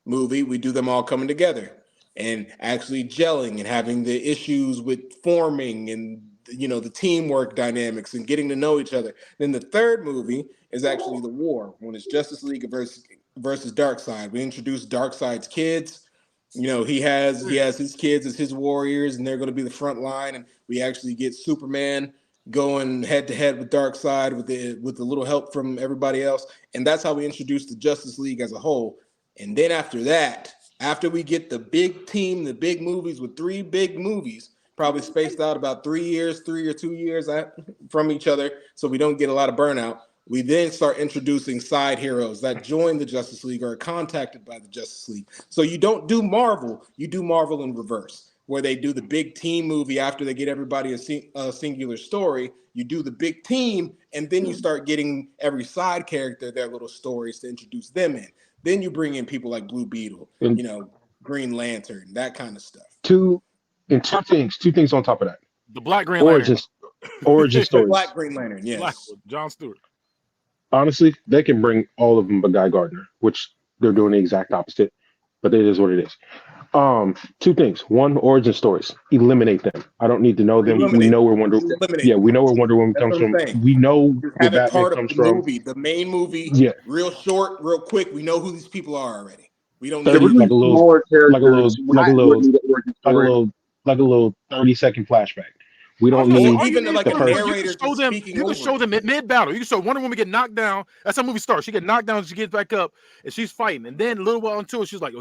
movie, we do them all coming together and actually gelling and having the issues with forming and the teamwork dynamics and getting to know each other. Then the third movie is actually the war, when it's Justice League versus Darkseid. We introduce Darkseid's kids. He has his kids as his warriors, and they're going to be the front line. And we actually get Superman going head to head with Darkseid with the little help from everybody else. And that's how we introduce the Justice League as a whole. And then after that, after we get the big team, the big movies with three big movies, probably spaced out about 3 or 2 years from each other, so we don't get a lot of burnout. We then start introducing side heroes that join the Justice League or are contacted by the Justice League. So you don't do Marvel, you do Marvel in reverse, where they do the big team movie after they get everybody a singular story. You do the big team, and then you start getting every side character their little stories to introduce them in. Then you bring in people like Blue Beetle, Green Lantern, that kind of stuff. Two things on top of that. The Black Green Lantern. Origin stories. Black Green Lantern, yes. John Stewart. Honestly, they can bring all of them but Guy Gardner, which they're doing the exact opposite, but it is what it is. Two things. One, origin stories. Eliminate them. I don't need to know them. We know where Wonder Woman comes from. We know where Batman comes from. Movie, the main movie, real short, real quick. We know who these people are already. We don't need like a little 30-second flashback. We don't need even like a narrator speaking. You can show them at mid-battle. You can show Wonder Woman get knocked down. That's how the movie starts. She get knocked down, she gets back up, and she's fighting. And then a little while into it, she's like,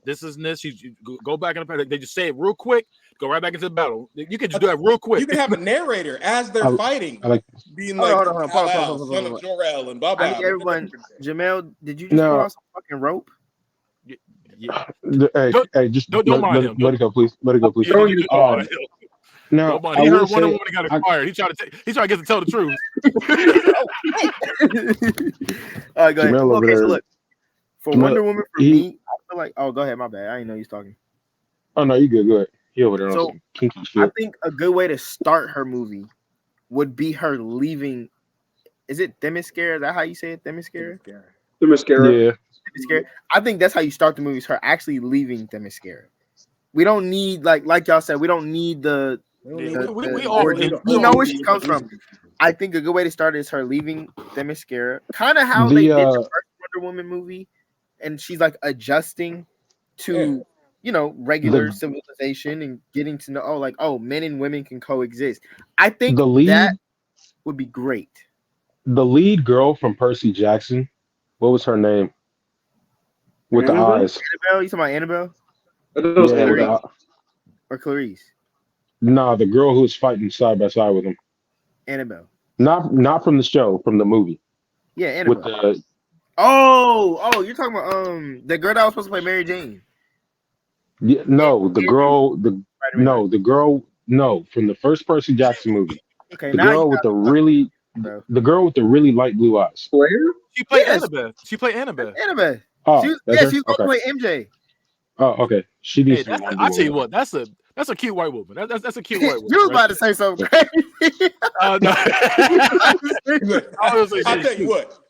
this is this. She go back in the past. They just say it real quick, go right back into the battle. You can just do that real quick. You can have a narrator as they're fighting, being like, son of Jor-El and blah blah. Everyone, Jamel, did you just put on some fucking rope? Hey, just don't mind him. Let it go, please. No, he heard Wonder Woman got fired. He tried to get to tell the truth. All right, go ahead. Okay, so look, for Wonder Woman, for me, I feel like. Oh, go ahead. My bad. I didn't know you was talking. Oh no, you good. Go ahead. He over there. So I think a good way to start her movie would be her leaving. Is it Themyscira? Is that how you say it? Themyscira. Yeah. Themyscira. I think that's how you start the movie. Is her actually leaving Themyscira. We don't need like y'all said. We don't need the. We know where she comes from. I think a good way to start is her leaving Themyscira. Kind of how they did the first Wonder Woman movie, and she's like adjusting to regular civilization and getting to know men and women can coexist. I think that would be great. The lead girl from Percy Jackson, what was her name? With Annabelle? The eyes. Annabelle? You talking about Annabelle? Yeah, or Clarice? Nah, the girl who was fighting side by side with him. Annabelle. Not from the show, from the movie. Yeah, Annabelle. With the you're talking about the girl that was supposed to play Mary Jane. Yeah, no, the girl from the first Percy Jackson movie. Okay, the girl with the bro. The girl with the really light blue eyes. Claire? She played Yes. Annabeth. She played Annabeth. Annabeth. Oh, She's that's her? gonna Okay. play MJ. Oh, okay. She needs Hey, to be Wonder I tell you Woman. what, that's a cute white woman. That's a cute white woman. You was right about to say something crazy. No.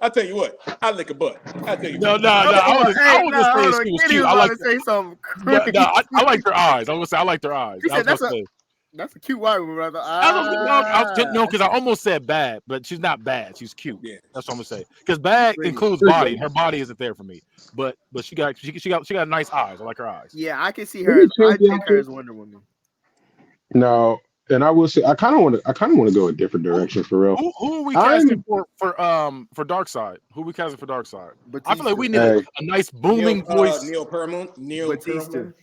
I'll tell you what. I lick a butt. I'll tell you. No. I was just saying she was cute. I like to say something no, crazy. I like their eyes. I was gonna say I like their eyes. He I was said gonna say. that's a cute white woman, brother. No, because I almost said bad, but she's not bad. She's cute. Yeah. That's what I'm gonna say. Because bad includes body. Her body isn't there for me. But she got nice eyes. I like her eyes. Yeah, I can see her. I take her as Wonder Woman. No, and I will say I kind of want to go a different direction for real. Who are we casting for Darkseid? Who are we casting for Darkseid? I feel like we need a nice booming voice. Neil Perlman.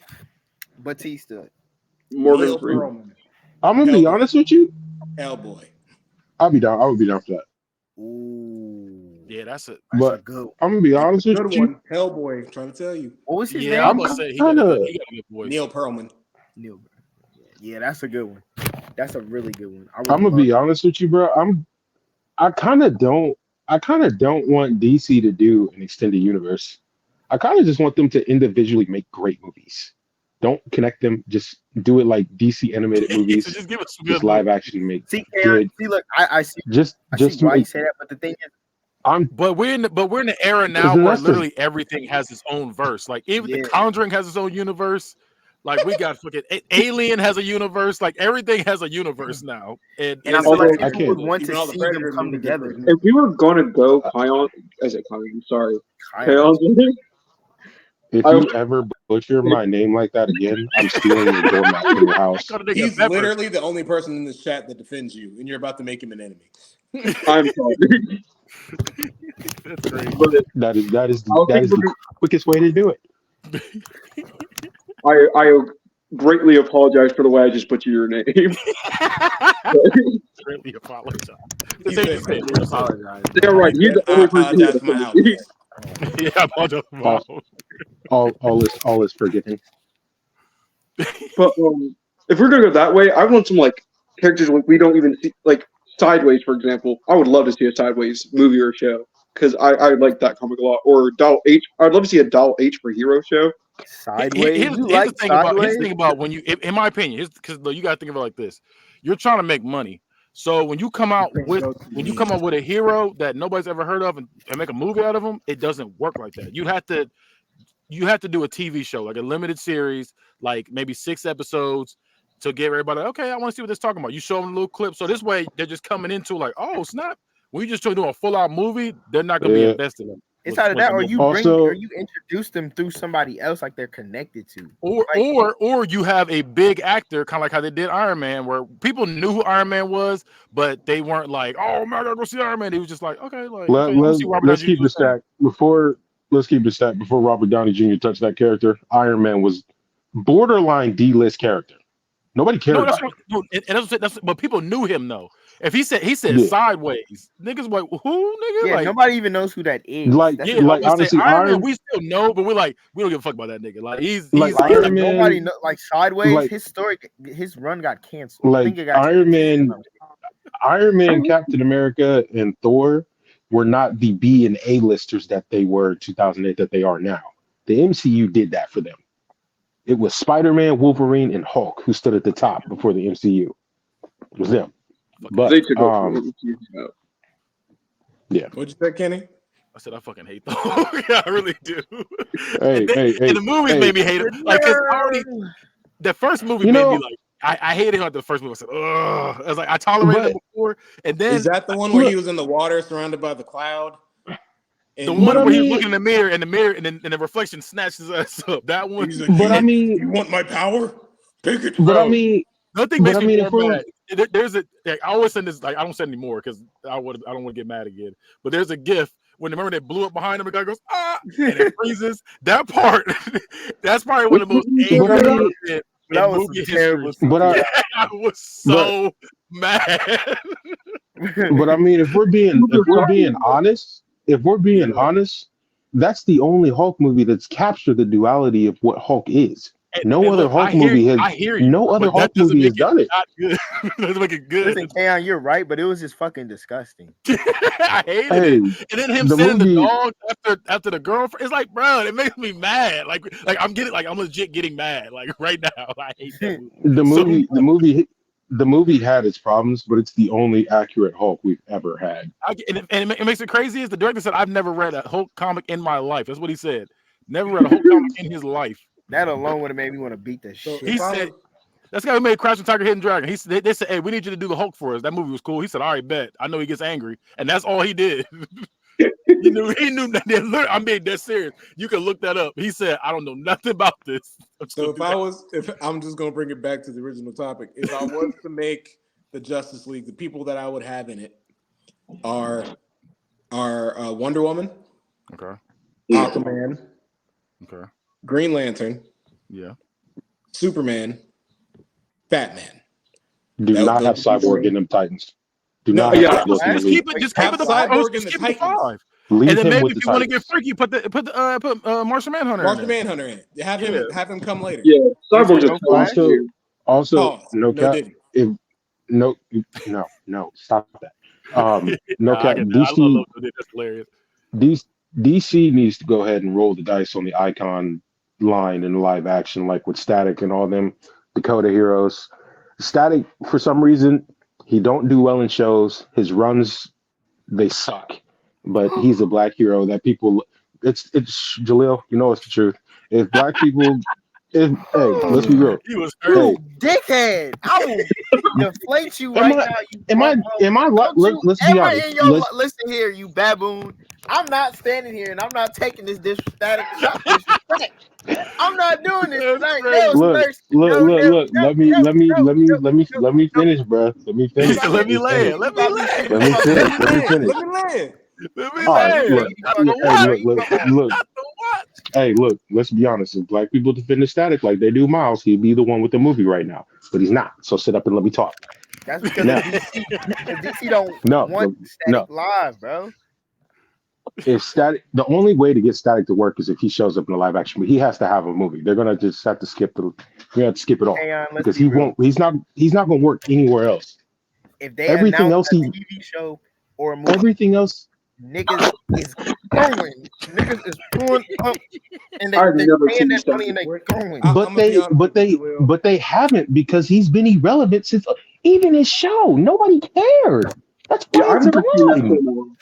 Batista. Morgan Freeman. I'm gonna be honest with you. Hellboy. I would be down for that. Ooh. Yeah, that's a good. I'm gonna be honest with you. One. Hellboy. Trying to tell you. What was his name? Yeah, I'm gonna say he got a good voice. Neil Perlman. Yeah, that's a good one. That's a really good one. I'm gonna be honest with you, bro. I kind of don't want DC to do an extended universe. I kind of just want them to individually make great movies. Don't connect them. Just do it like DC animated movies. Just give us just live action make. See, look, I see. Just why you say that, but the thing is, But we're in the era now where literally everything has its own verse. Like even The Conjuring has its own universe. Like we got fucking Alien has a universe. Like everything has a universe now. And I feel like people would want to see them come together. If we were gonna go Kion, sorry, Kion. If you ever butcher my name like that again, I'm stealing your doormat from your house. He's literally the only person in this chat that defends you, and you're about to make him an enemy. I'm sorry. That's great. That is the quickest way to do it. I greatly apologize for the way I just butchered your name. Greatly apologize. Yeah, right. You're the only person. Yeah, all is forgiven. But if we're gonna go that way, I want some like characters like we don't even see, like Sideways, for example. I would love to see a Sideways movie or show because I like that comic a lot. Or Doll H. I'd love to see a Doll H for Hero show. Sideways. Here's the thing about when you, in my opinion, because you got to think of it like this: you're trying to make money. So when you come out with a hero that nobody's ever heard of and make a movie out of him, it doesn't work like that. You have to do a TV show, like a limited series, like maybe 6 episodes to give everybody, okay, I want to see what they're talking about. You show them a little clip. So this way they're just coming into like, oh, snap. When you just try to do a full out movie, they're not going to be invested in it. It's either that or you introduce them through somebody else like they're connected to. Or you have a big actor, kind of like how they did Iron Man, where people knew who Iron Man was, but they weren't like, oh man, I gotta go see Iron Man. He was just like, okay, like let's keep the stack before Robert Downey Jr. touched that character. Iron Man was borderline D-list character. Nobody cared about him. But people knew him though. If he said Sideways, niggas like who nigga? Yeah, like, nobody even knows who that is. Honestly, Iron Man, we still know, but we don't give a fuck about that nigga. Like he's Iron Man, nobody know, like Sideways. His run got canceled. Like Iron Man, Captain America, and Thor were not the B and A listers that they were in 2008 that they are now. The MCU did that for them. It was Spider-Man, Wolverine, and Hulk who stood at the top before the MCU. It was them. But yeah. What'd you say, Kenny? I said I fucking hate Thor. Yeah, I really do. And the movies made me hate it. Like the first movie made me like I hated him at the first movie. I said, ugh. I was like, I tolerated him before, and then is that the one where he was in the water surrounded by the cloud? The one where he's looking in the mirror, and the reflection snatches us up. That one. Like, you want my power? Take it. But I mean, nothing makes me more mad. There's I always send this, like I don't send anymore because I don't want to get mad again. But there's a GIF when remember they blew up behind him, the guy goes and it freezes. That part, that's probably one of the most angry that was terrible. But I was so mad. But I mean, if we're being honest, that's the only Hulk movie that's captured the duality of what Hulk is. No other Hulk movie has. No other Hulk movie has done it. Not good. Doesn't make it good. Listen, Kayon, you're right, but it was just fucking disgusting. I hated it. And then him sending the dog after the girlfriend. It's like, bro, it makes me mad. Like I'm legit getting mad. Like right now, I hate that movie. The movie had its problems, but it's the only accurate Hulk we've ever had. And it makes it crazy is the director said, I've never read a Hulk comic in my life. That's what he said. Never read a Hulk comic in his life. That alone would have made me want to beat the shit. He said, that's the guy who made Crouching Tiger, Hidden Dragon. They said, hey, we need you to do the Hulk for us. That movie was cool. He said, all right, bet. I know he gets angry. And that's all he did. he knew that. I'm being dead serious. You can look that up. He said, I don't know nothing about this. So if I'm just going to bring it back to the original topic, if I was to make the Justice League, the people that I would have in it are Wonder Woman, okay, Aquaman, okay, Green Lantern, yeah, Superman, Batman. Do not have Cyborg in them Titans. Just keep it. Just keep it the Cyborg in the Titans. And then maybe if you want to get freaky, put Martian Manhunter. In it. Have him come later. Yeah, Cyborg just also no cap. No, stop that. No cap. DC. That's hilarious. DC needs to go ahead and roll the dice on the Icon line in live action, like with Static and all them Dakota heroes. Static, for some reason, he don't do well in shows. His runs, they suck. But he's a black hero that people. It's Jaleel. You know it's the truth. If black people, hey, let's be real. He was dickhead. I will deflate you right now. Let's be honest. Listen here, you baboon. I'm not standing here and I'm not taking this disrespect. I'm not doing this. Look. Let me finish, bro. Let me finish. Let me land. Look. Let's be honest. If black people defend the Static like they do Miles, he'd be the one with the movie right now. But he's not. So sit up and let me talk. That's because DC don't want Static live, bro. If Static, the only way to get Static to work is if he shows up in a live action, but he has to have a movie. They're gonna just have to skip it all because he won't. He's not gonna work anywhere else. If they everything else, a TV show or a movie, everything else, niggas is going. Niggas is pulling up, and they're paying that money and they're going. But they haven't because he's been irrelevant since even his show. Nobody cared. That's why it's gone.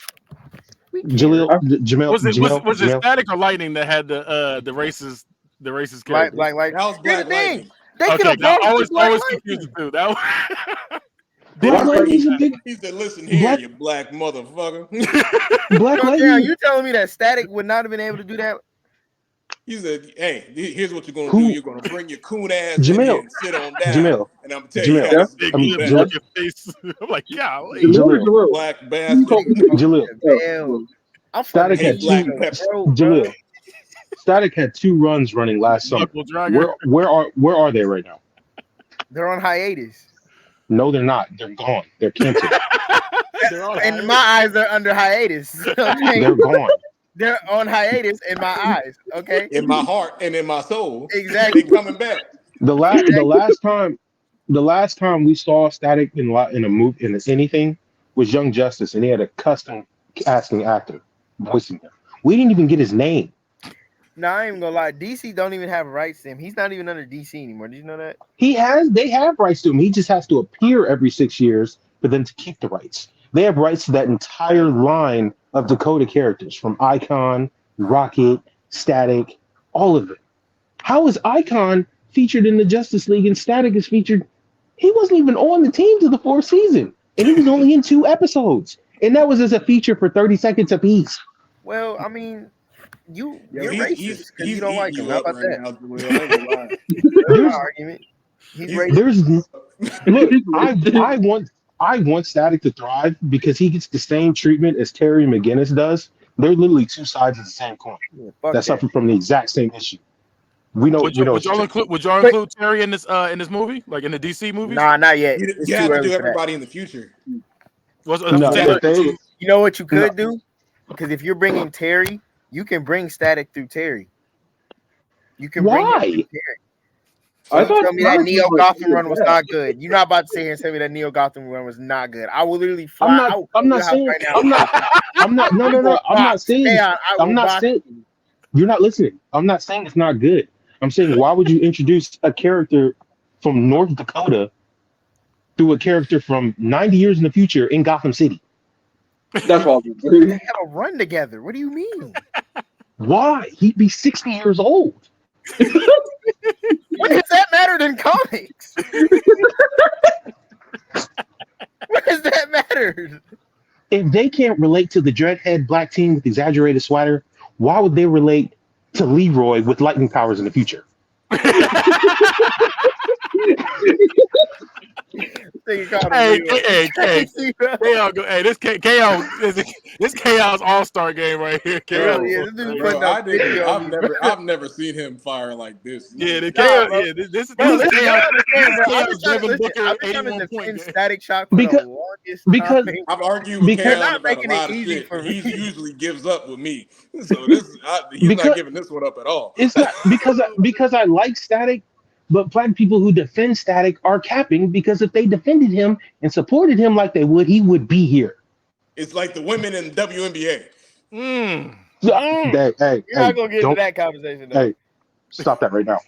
Jamel, was it Static or Lightning that had the racist character? Like that was Black Lightning. They could have always confused too. That Black Lightning's a big. He said, "Listen here, you black motherfucker." Black Lightning. You telling me that Static would not have been able to do that? He said, "Hey, here's what you're gonna do. You're gonna bring your coon ass in here and sit on down." Jamel, and I'm telling you, I'm like, golly, black bastard. Jaleel. Static had Jaleel. Static had 2 runs running last summer. Where are they right now? They're on hiatus. No, they're not. They're gone. They're canceled. In my eyes, they're under hiatus. Okay? They're gone. They're on hiatus in my eyes. Okay. In my heart and in my soul. Exactly. They coming back. The last time we saw Static in a movie in anything was Young Justice, and he had a custom casting actor voicing him. We didn't even get his name. No, I ain't even gonna lie. DC don't even have rights to him. He's not even under DC anymore. Did you know that? They have rights to him. He just has to appear every 6 years for them to keep the rights. They have rights to that entire line of Dakota characters from Icon, Rocket, Static, all of it. How is Icon featured in the Justice League and Static is featured? He wasn't even on the team to the 4th season, and he was only in 2 episodes, and that was as a feature for 30 seconds apiece. Well, I mean, you're racist because you don't like him. How about that? There's argument. He's racist. Look, I want Static to thrive because he gets the same treatment as Terry McGinnis does. They're literally 2 sides of the same coin that suffer from the exact same issue. Would y'all include Terry in this movie, like in the DC movie? Nah, not yet. You have to do everybody in the future. You know what you could do? Because if you're bringing Terry, you can bring Static through Terry. You can bring him through Terry. So you tell me that Neo Gotham run was not good. You're not about to sit here and tell me that Neo Gotham run was not good. I will literally fly. I'm not saying. You're not listening. I'm not saying it's not good. I'm saying, why would you introduce a character from North Dakota to a character from 90 years in the future in Gotham City? That's all. They have a run together. What do you mean? Why? He'd be 60 years old. What does that matter in comics? What does that matter? If they can't relate to the dreadhead black teen with exaggerated swagger, why would they relate to Leroy with lightning powers in the future? Hey, this chaos all-star game right here. I've never seen him fire like this. Yeah, the chaos. Yeah, this is chaos. Devin Booker, 81 point Static Shock because I've argued with chaos about a lot of shit. He usually gives up with me, so he's not giving this one up at all. It's not because I like Static. But black people who defend Static are capping, because if they defended him and supported him like they would, he would be here. It's like the women in WNBA. Hey, you're not gonna get into that conversation. Though. Hey, stop that right now.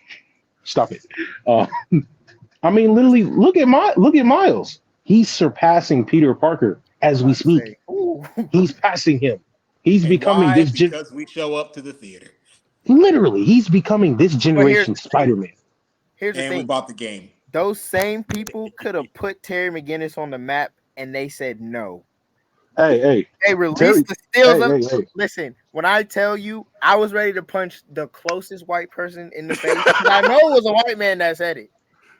Stop it. I mean, literally, look at Miles. He's surpassing Peter Parker as we speak. He's passing him. He's becoming this because we show up to the theater. Literally, he's becoming this generation Spider-Man. Here's the thing. We bought the game. Those same people could have put Terry McGinnis on the map, and they said no. Hey. They released the steals. Listen, when I tell you, I was ready to punch the closest white person in the face. I know it was a white man that said it.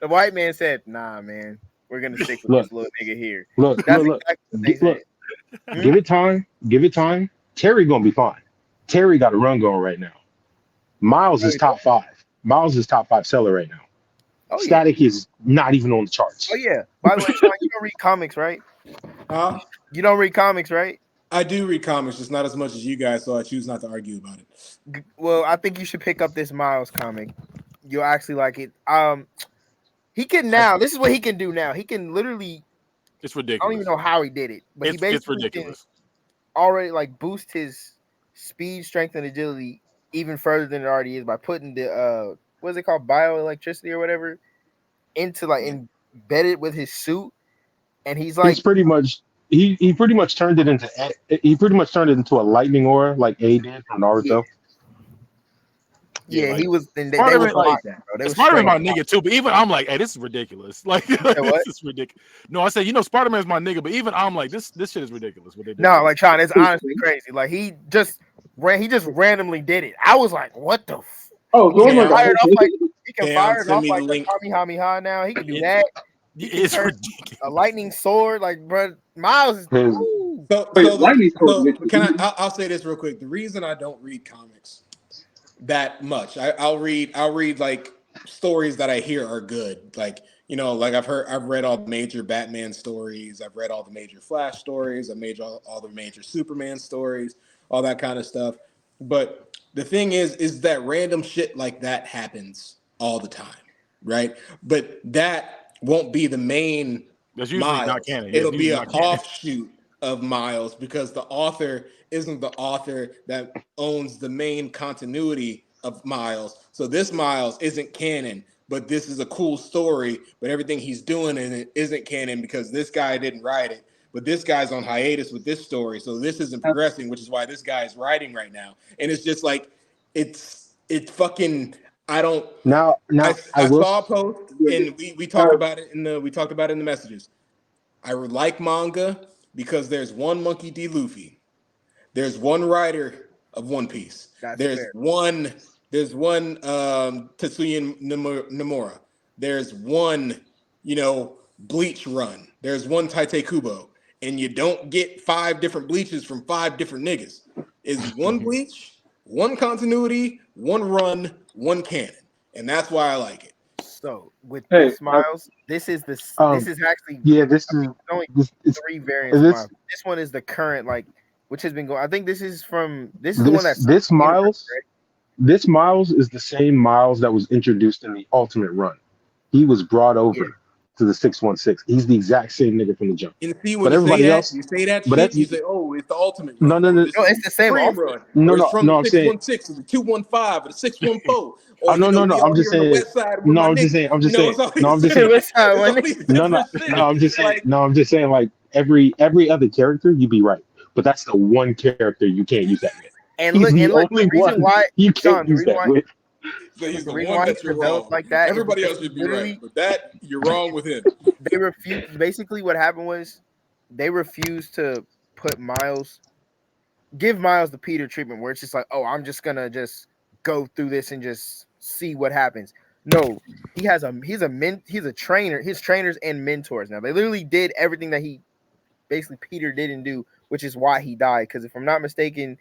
The white man said, "Nah, man, we're gonna stick with this little nigga here." Look. Exactly what they said. Give it time. Terry gonna be fine. Terry got a run going right now. Miles is top 5. Miles is top 5 seller right now. Oh, Static is not even on the charts. Oh yeah. By the way, Sean, you don't read comics, right? You don't read comics, right? I do read comics, just not as much as you guys, so I choose not to argue about it. Well, I think you should pick up this Miles comic. You'll actually like it. He can now. This is what he can do now. He can literally. It's ridiculous. I don't even know how he did it, but he basically it's ridiculous. Already like boost his speed, strength, and agility even further than it already is by putting the what is it called, bioelectricity or whatever, into like embedded with his suit, and he's pretty much he pretty much turned it into a lightning aura like A did from Naruto. Yeah, he was. They was like that, bro. Spider-Man my nigga too, but even I'm like, hey, this is ridiculous. Like, this is ridiculous. No, I said, Spider-Man's my nigga, but even I'm like, this shit is ridiculous. What they did. No, like Sean, it's honestly crazy. Like he just randomly did it. I was like, what the? Oh, he can fire it off like the Kamehameha now. He can do that. It's ridiculous. A lightning sword, like, bro, Miles is. I'll say this real quick. The reason I don't read comics that much, I'll read like stories that I hear are good. Like, I've read all the major Batman stories. I've read all the major Flash stories. I've made all the major Superman stories, all that kind of stuff. But the thing is that random shit like that happens all the time, right? But that won't be the main. That's usually Miles. Not canon. It'll be an offshoot of Miles, because the author isn't the author that owns the main continuity of Miles. So this Miles isn't canon, but this is a cool story. But everything he's doing in it isn't canon because this guy didn't write it. But this guy's on hiatus with this story, so this isn't progressing, which is why this guy is writing right now. And it's just like it's fucking. I don't. Now I saw a post, and we talked about it in the messages. I would like manga because there's one Monkey D. Luffy, there's one writer of One Piece, there's one Tetsuya Nomura, there's one Bleach run, there's one Tite Kubo. And you don't get 5 different bleaches from 5 different niggas. It's one bleach, one continuity, one run, one canon. And that's why I like it. So with this Miles, this is actually this is only 3 variants. This one is the current, like, which has been going. I think this is the one that's this Miles. This Miles is the same Miles that was introduced in the Ultimate Run. he was brought over to the 616. He's the exact same nigga from the jump. And see, when But you say everybody that, else, you say that but shit, that's you say, "Oh, it's the ultimate no, run." no, Or no, this No, is it's the same Supreme ultimate. run. no, Or it's no, from no. the I'm saying, 616 to the 215 or the 614. Or no, you no, know, no. we I'm all just here on the saying, west side with no. my I'm just niggas. saying, I'm You just know, saying, it's all no. these I'm just saying, different, West Side it's all one. these no, no, different shit. no. I'm just saying, Like, no. I'm just saying, like every other character, you'd be right, but that's the one character you can't use that with. And He's look, the the only reason one why, you can't Sean, the use reason that why, with. so he's the the reason one why that he's you're developed wrong with. like that is Everybody because else he should be right, literally but that you're wrong with him. they refused. Basically, what happened was they refused to put give Miles the Peter treatment, where it's just like, oh, I'm just gonna just go through this and just see what happens. No, he's a trainer. His trainers and mentors now. They literally did everything that basically Peter didn't do, which is why he died. Because if I'm not mistaken,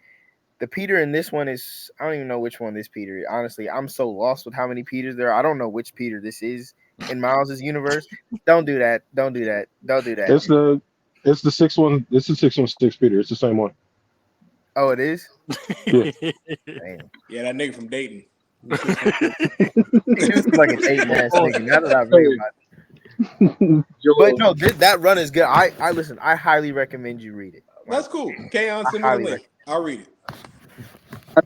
the Peter in this one is, I don't even know which one this Peter is. Honestly, I'm so lost with how many Peters there are. I don't know which Peter this is in Miles's universe. Don't do that. Don't do that. Don't do that. It's the 6-1. It's the 616 Peter. It's the same one. Oh, it is? Yeah. Damn. Yeah, that nigga from Dayton. He was like an 8-man nigga. Now that I think about it. But no, that run is good. I listen. I highly recommend you read it. That's cool. Kaon, I send me the highly link. I'll read it.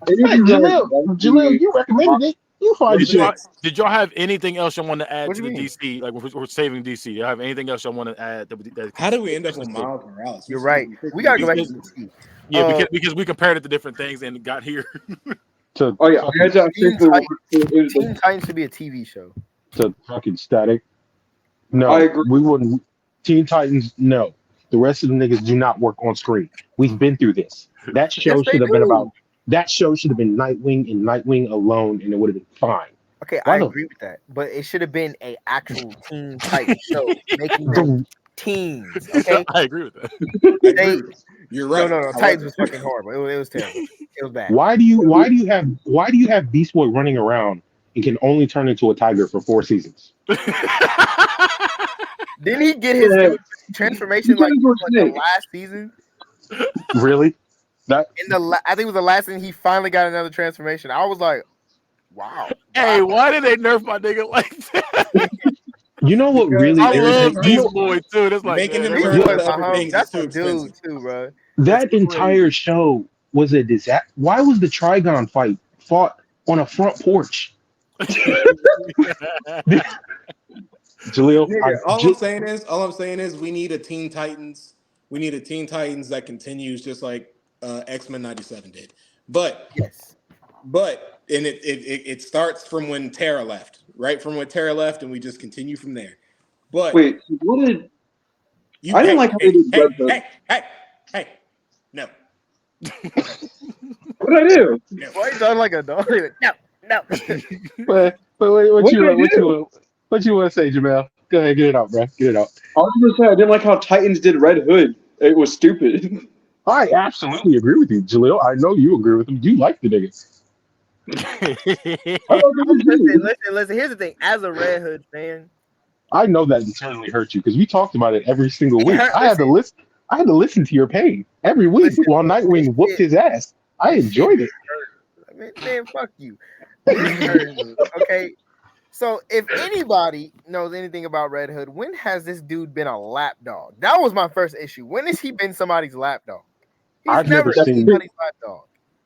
Hey, Jaleel, you recommended it. You find shit. Did y'all have anything else y'all want to add What to do the you mean? DC? Like we're saving DC. Do y'all have anything else y'all want to add? How do we end up on Miles Morales? You're right. We gotta go back to Because- DC. Yeah, because we compared it to different things and got here. To Oh yeah, I had to Teen Titans should be a TV show. to fucking Static. No, I agree. we wouldn't. Teen Titans, no. The rest of the niggas do not work on screen. We've been through this. That show Yes, they should have been do. about. That show should have been Nightwing and Nightwing alone, and it would have been fine. Okay, Why I the- agree with that, but it should have been a actual Teen Titans show, making them teens. Okay, I agree with that. You're right. No. Titans was fucking horrible. It was terrible. It was bad. Why do you have Beast Boy running around and can only turn into a tiger for 4 seasons? Didn't he get his transformation like the last season? Really? That I think it was the last season he finally got another transformation. I was like, wow. Hey, why did they nerf my nigga like that? you know what really I irritates love Beast Boy too. That's like making him that's turn like- into other things That's is too a dude expensive. too, bro. that entire show was a disaster. Why was the Trigon fight fought on a front porch? Jaleel, All I'm saying is we need a Teen Titans. We need a Teen Titans that continues just like X-Men 97 did. But Yes. and it starts from when Tara left, right? From when Tara left, and we just continue from there. But wait, what did you I didn't like how they did Red Hood. Hey, no. What did I do? Why you sound like a dog? No. Wait, what you want to say, Jamel? Go ahead, get it out, bro. Get it out. I was gonna say I didn't like how Titans did Red Hood. It was stupid. I absolutely agree with you, Jaleel. I know you agree with him. You like the niggas. Listen. Here's the thing. As a Red Hood fan, I know that internally hurt you because we talked about it every single week. hurt- I had to listen to your pain every week while Nightwing whooped his ass. I enjoyed it. Man, fuck you. Okay. So if anybody knows anything about Red Hood, when has this dude been a lapdog? That was my first issue. When has he been somebody's lapdog? He's I've never seen somebody's lapdog.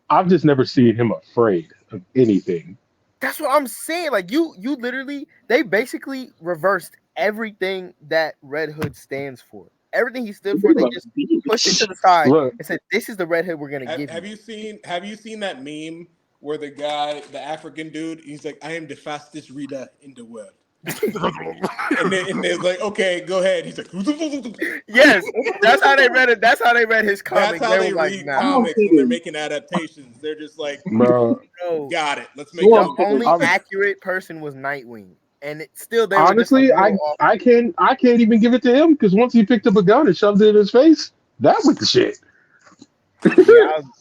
I've just never seen him afraid of anything. That's what I'm saying. Like you literally, they basically reversed everything that Red Hood stands for. Everything he stood for, they just pushed it to the side and said, "This is the Red Hood we're gonna give you." Have you seen that meme where the African dude, he's like, "I am the fastest reader in the world," and they're like, "Okay, go ahead." He's like, "Yes, that's how they read it. That's how they read his comics." That's how they read comics when they're making adaptations. They're just like, Bro, got it. Let's make the only accurate person was Nightwing. And it still, they honestly, I can't even give it to him because once he picked up a gun and shoved it in his face, that was the shit.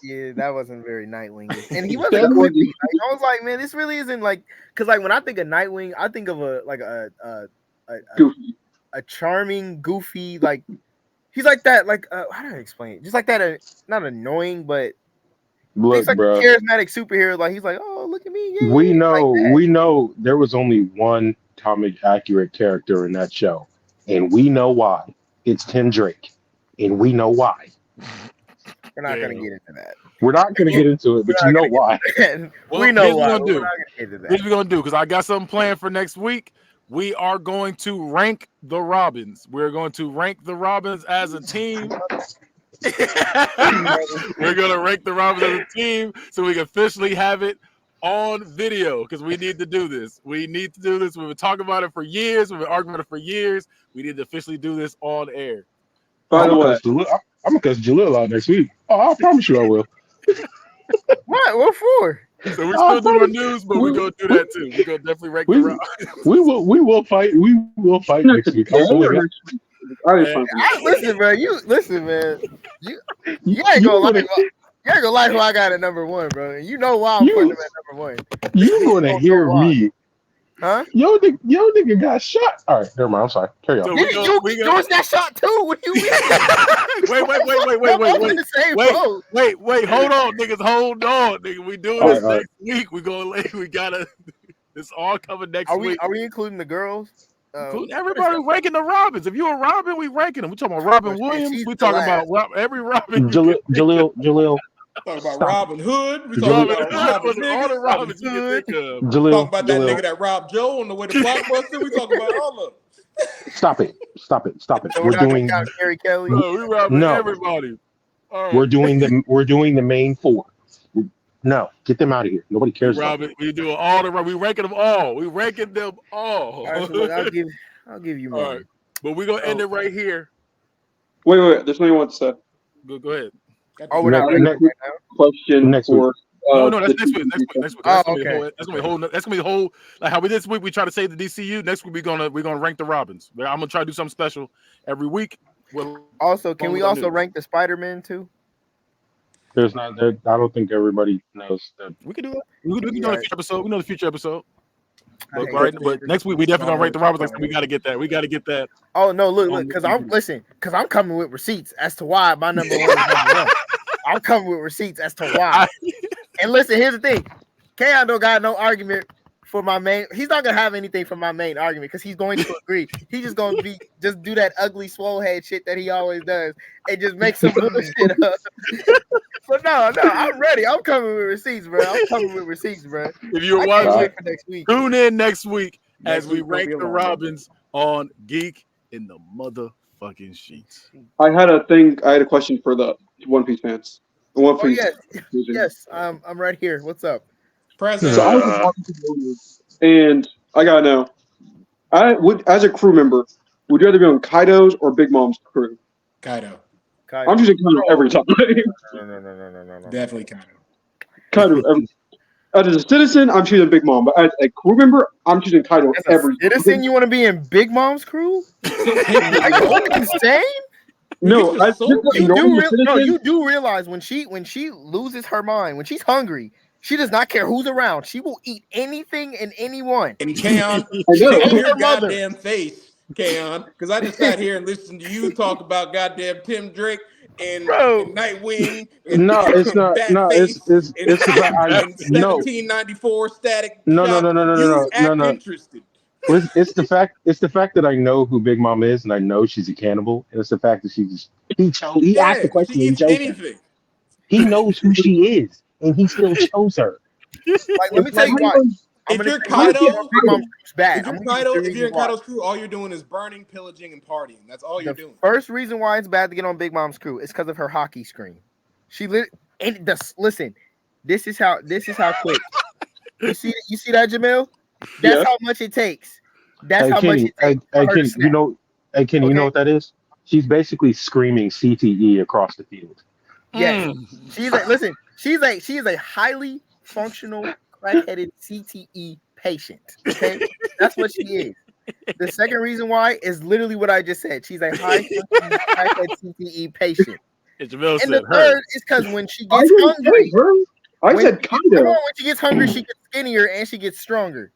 Yeah, that wasn't very Nightwing. And he wasn't quippy. I was like, man, this really isn't like, because like when I think of Nightwing, I think of a charming, goofy, like he's like that. Like how do I explain it? Just like that, not annoying, but Look, he's like bro. a charismatic superhero. Like he's like, oh, look at me. Yeah, We like know there was only one comic accurate character in that show, and we know why. It's Tim Drake, and we know why. We're not gonna get into that. We're not gonna get into it, but you know why. Well, we know why. We're not gonna get into that. Here's what we're gonna do because I got something planned for next week. We are going to rank the Robins. We're going to rank the Robins as a team. We're gonna rank the Robins as a team so we can officially have it on video because we need to do this. We need to do this. We've been talking about it for years. We've been arguing about it for years. We need to officially do this on air. By the way, I'm gonna cuss Jalil out next week. Oh, I promise you I will. What? What for? So we're still doing news, but we're gonna do that too. We're gonna definitely rank the Robins. We will fight. We will fight next week. Listen, bro. Listen, man. You ain't gonna like. You ain't gonna like who I got at number one, bro. You know why I'm putting him at number one. You gonna hear me? Huh? Yo, nigga got shot. All right, never mind. I'm sorry. Carry on. So yours got shot too. What do you mean? Wait. Hold on, niggas. Hold on, nigga. We doing this next week. We gotta. It's all coming next week. Are we including the girls? Everybody ranking the Robins. If you're a Robin, we ranking them. We talking about Robin Williams. We talking about every Robin. Jalil. Talking about Robin Hood. We talking about Robin all the Robins you can think of. Talking about that nigga that robbed Joe on the way to Blockbuster. We talking about all of them. Stop it. So we're doing Gary Kelly. No, we robbing everybody. Right. We're doing the main four. No, get them out of here. Nobody cares. We doing all the. We ranking them all. We ranking them all. All right, so look, I'll give you more. All right, but we're gonna end it right here. Wait. There's something I want to say. Go ahead. Oh, we're not ready right now. Question next for. Week. No, that's next week. Next week. Oh, okay. That's gonna be the whole. Like how we this week we try to save the DCU. Next week we're gonna rank the Robins. I'm gonna try to do something special every week. Also, can we also rank the Spider-Man too? There's not. I don't think everybody knows that. We can do that. We can do the future episode. We know the future episode. But next week we definitely gonna rank the Robins. Like, we gotta get that. Oh no, look, because I'm coming with receipts as to why my number one is number one. I'm coming with receipts as to why. And listen, here's the thing. K.I. don't got no argument for my main. He's not gonna have anything for my main argument because he's going to agree. He's just gonna do that ugly swole head shit that he always does and just make some bullshit up. But no, I'm ready. I'm coming with receipts, bro. If you're watching, for next week. Tune in next week as we rank the Robins on Geek in the motherfucking sheets. I had a question for the One Piece fans. Yes. I'm right here. What's up? President. So I was talking to you, and I gotta know. As a crew member, would you rather be on Kaido's or Big Mom's crew? Kaido. I'm choosing Kaido every time. No. Definitely Kaido. Kaido. As a citizen, I'm choosing Big Mom, but as a crew member, I'm choosing Kaido every time. Citizen, you want to be in Big Mom's crew? Are you insane? No, you do realize when she loses her mind, when she's hungry, she does not care who's around. She will eat anything and anyone. And Kaon, your goddamn face, Kaon, because I just sat here and listened to you talk about goddamn Tim Drake and Nightwing. And it's not. No, it's about 1794 static. No. Interested. It's the fact that I know who Big Mom is and I know she's a cannibal, and it's the fact that he asked the question. He eats anything. He knows who she is, and he still chose her. Like, let me tell you why. If you're Kaido, if you're in Kaido's crew, all you're doing is burning, pillaging, and partying. That's all you're doing. First reason why it's bad to get on Big Mom's crew is because of her hockey screen. Listen. This is how quick. You see that, Jamil? That's how much it takes. That's how much it takes. You know what that is? She's basically screaming CTE across the field. Yes. She is a highly functional crack-headed CTE patient. Okay? That's what she is. The second reason why is literally what I just said. She's a high functioning crack-head CTE patient. And the third is because when she gets hungry, when she gets hungry, she gets skinnier and she gets stronger.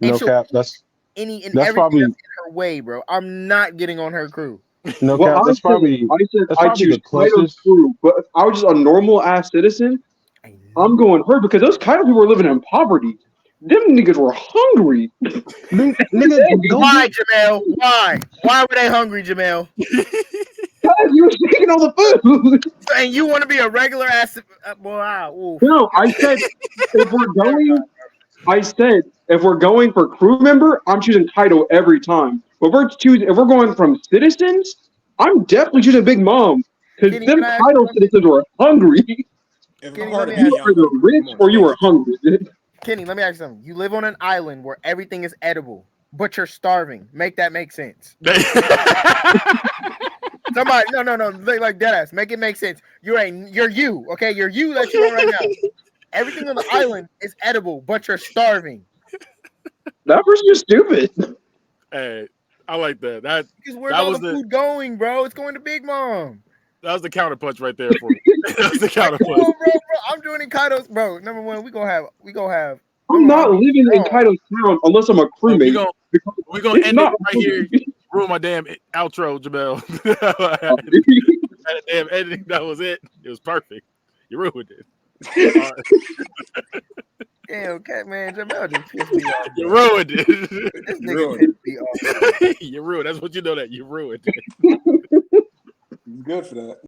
No cap. That's everything probably that's in her way, bro. I'm not getting on her crew. No cap. That's probably the closest crew. But if I was just a normal ass citizen, I'm going her because those Kaido people were living in poverty. Them niggas were hungry. Why, Jamel? Why? Why were they hungry, Jamel? God, you were taking all the food. And you want to be a regular ass? Wow. No, I said if we're going for crew member, I'm choosing Kaido every time. But if we're going from citizens, I'm definitely choosing Big Mom because them Kaido citizens were hungry. If Kenny, part of You were either rich or you were hungry. Kenny, let me ask you something. You live on an island where everything is edible, but you're starving. Make that make sense. Somebody, no, like deadass. Make it make sense. You're you, okay? You're you that you are right now. Everything on the island is edible, but you're starving. That person is stupid. Hey, I like that. Because where's all the food going, bro? It's going to Big Mom. That was the counterpunch right there for me. That was the counterpunch. Come on, bro. I'm doing in Kaido's, bro. Number one, we gonna have. I'm not living in Kaido's town unless I'm a crewmate. We're gonna end it right here. Ruin my damn outro, Jamel. That damn editing, that was it. It was perfect. You ruined it. Damn, okay, man. Jamel just pissed me off. You ruined it. This nigga pissed me off. You ruined. That's what you know that you ruined it. Good for that.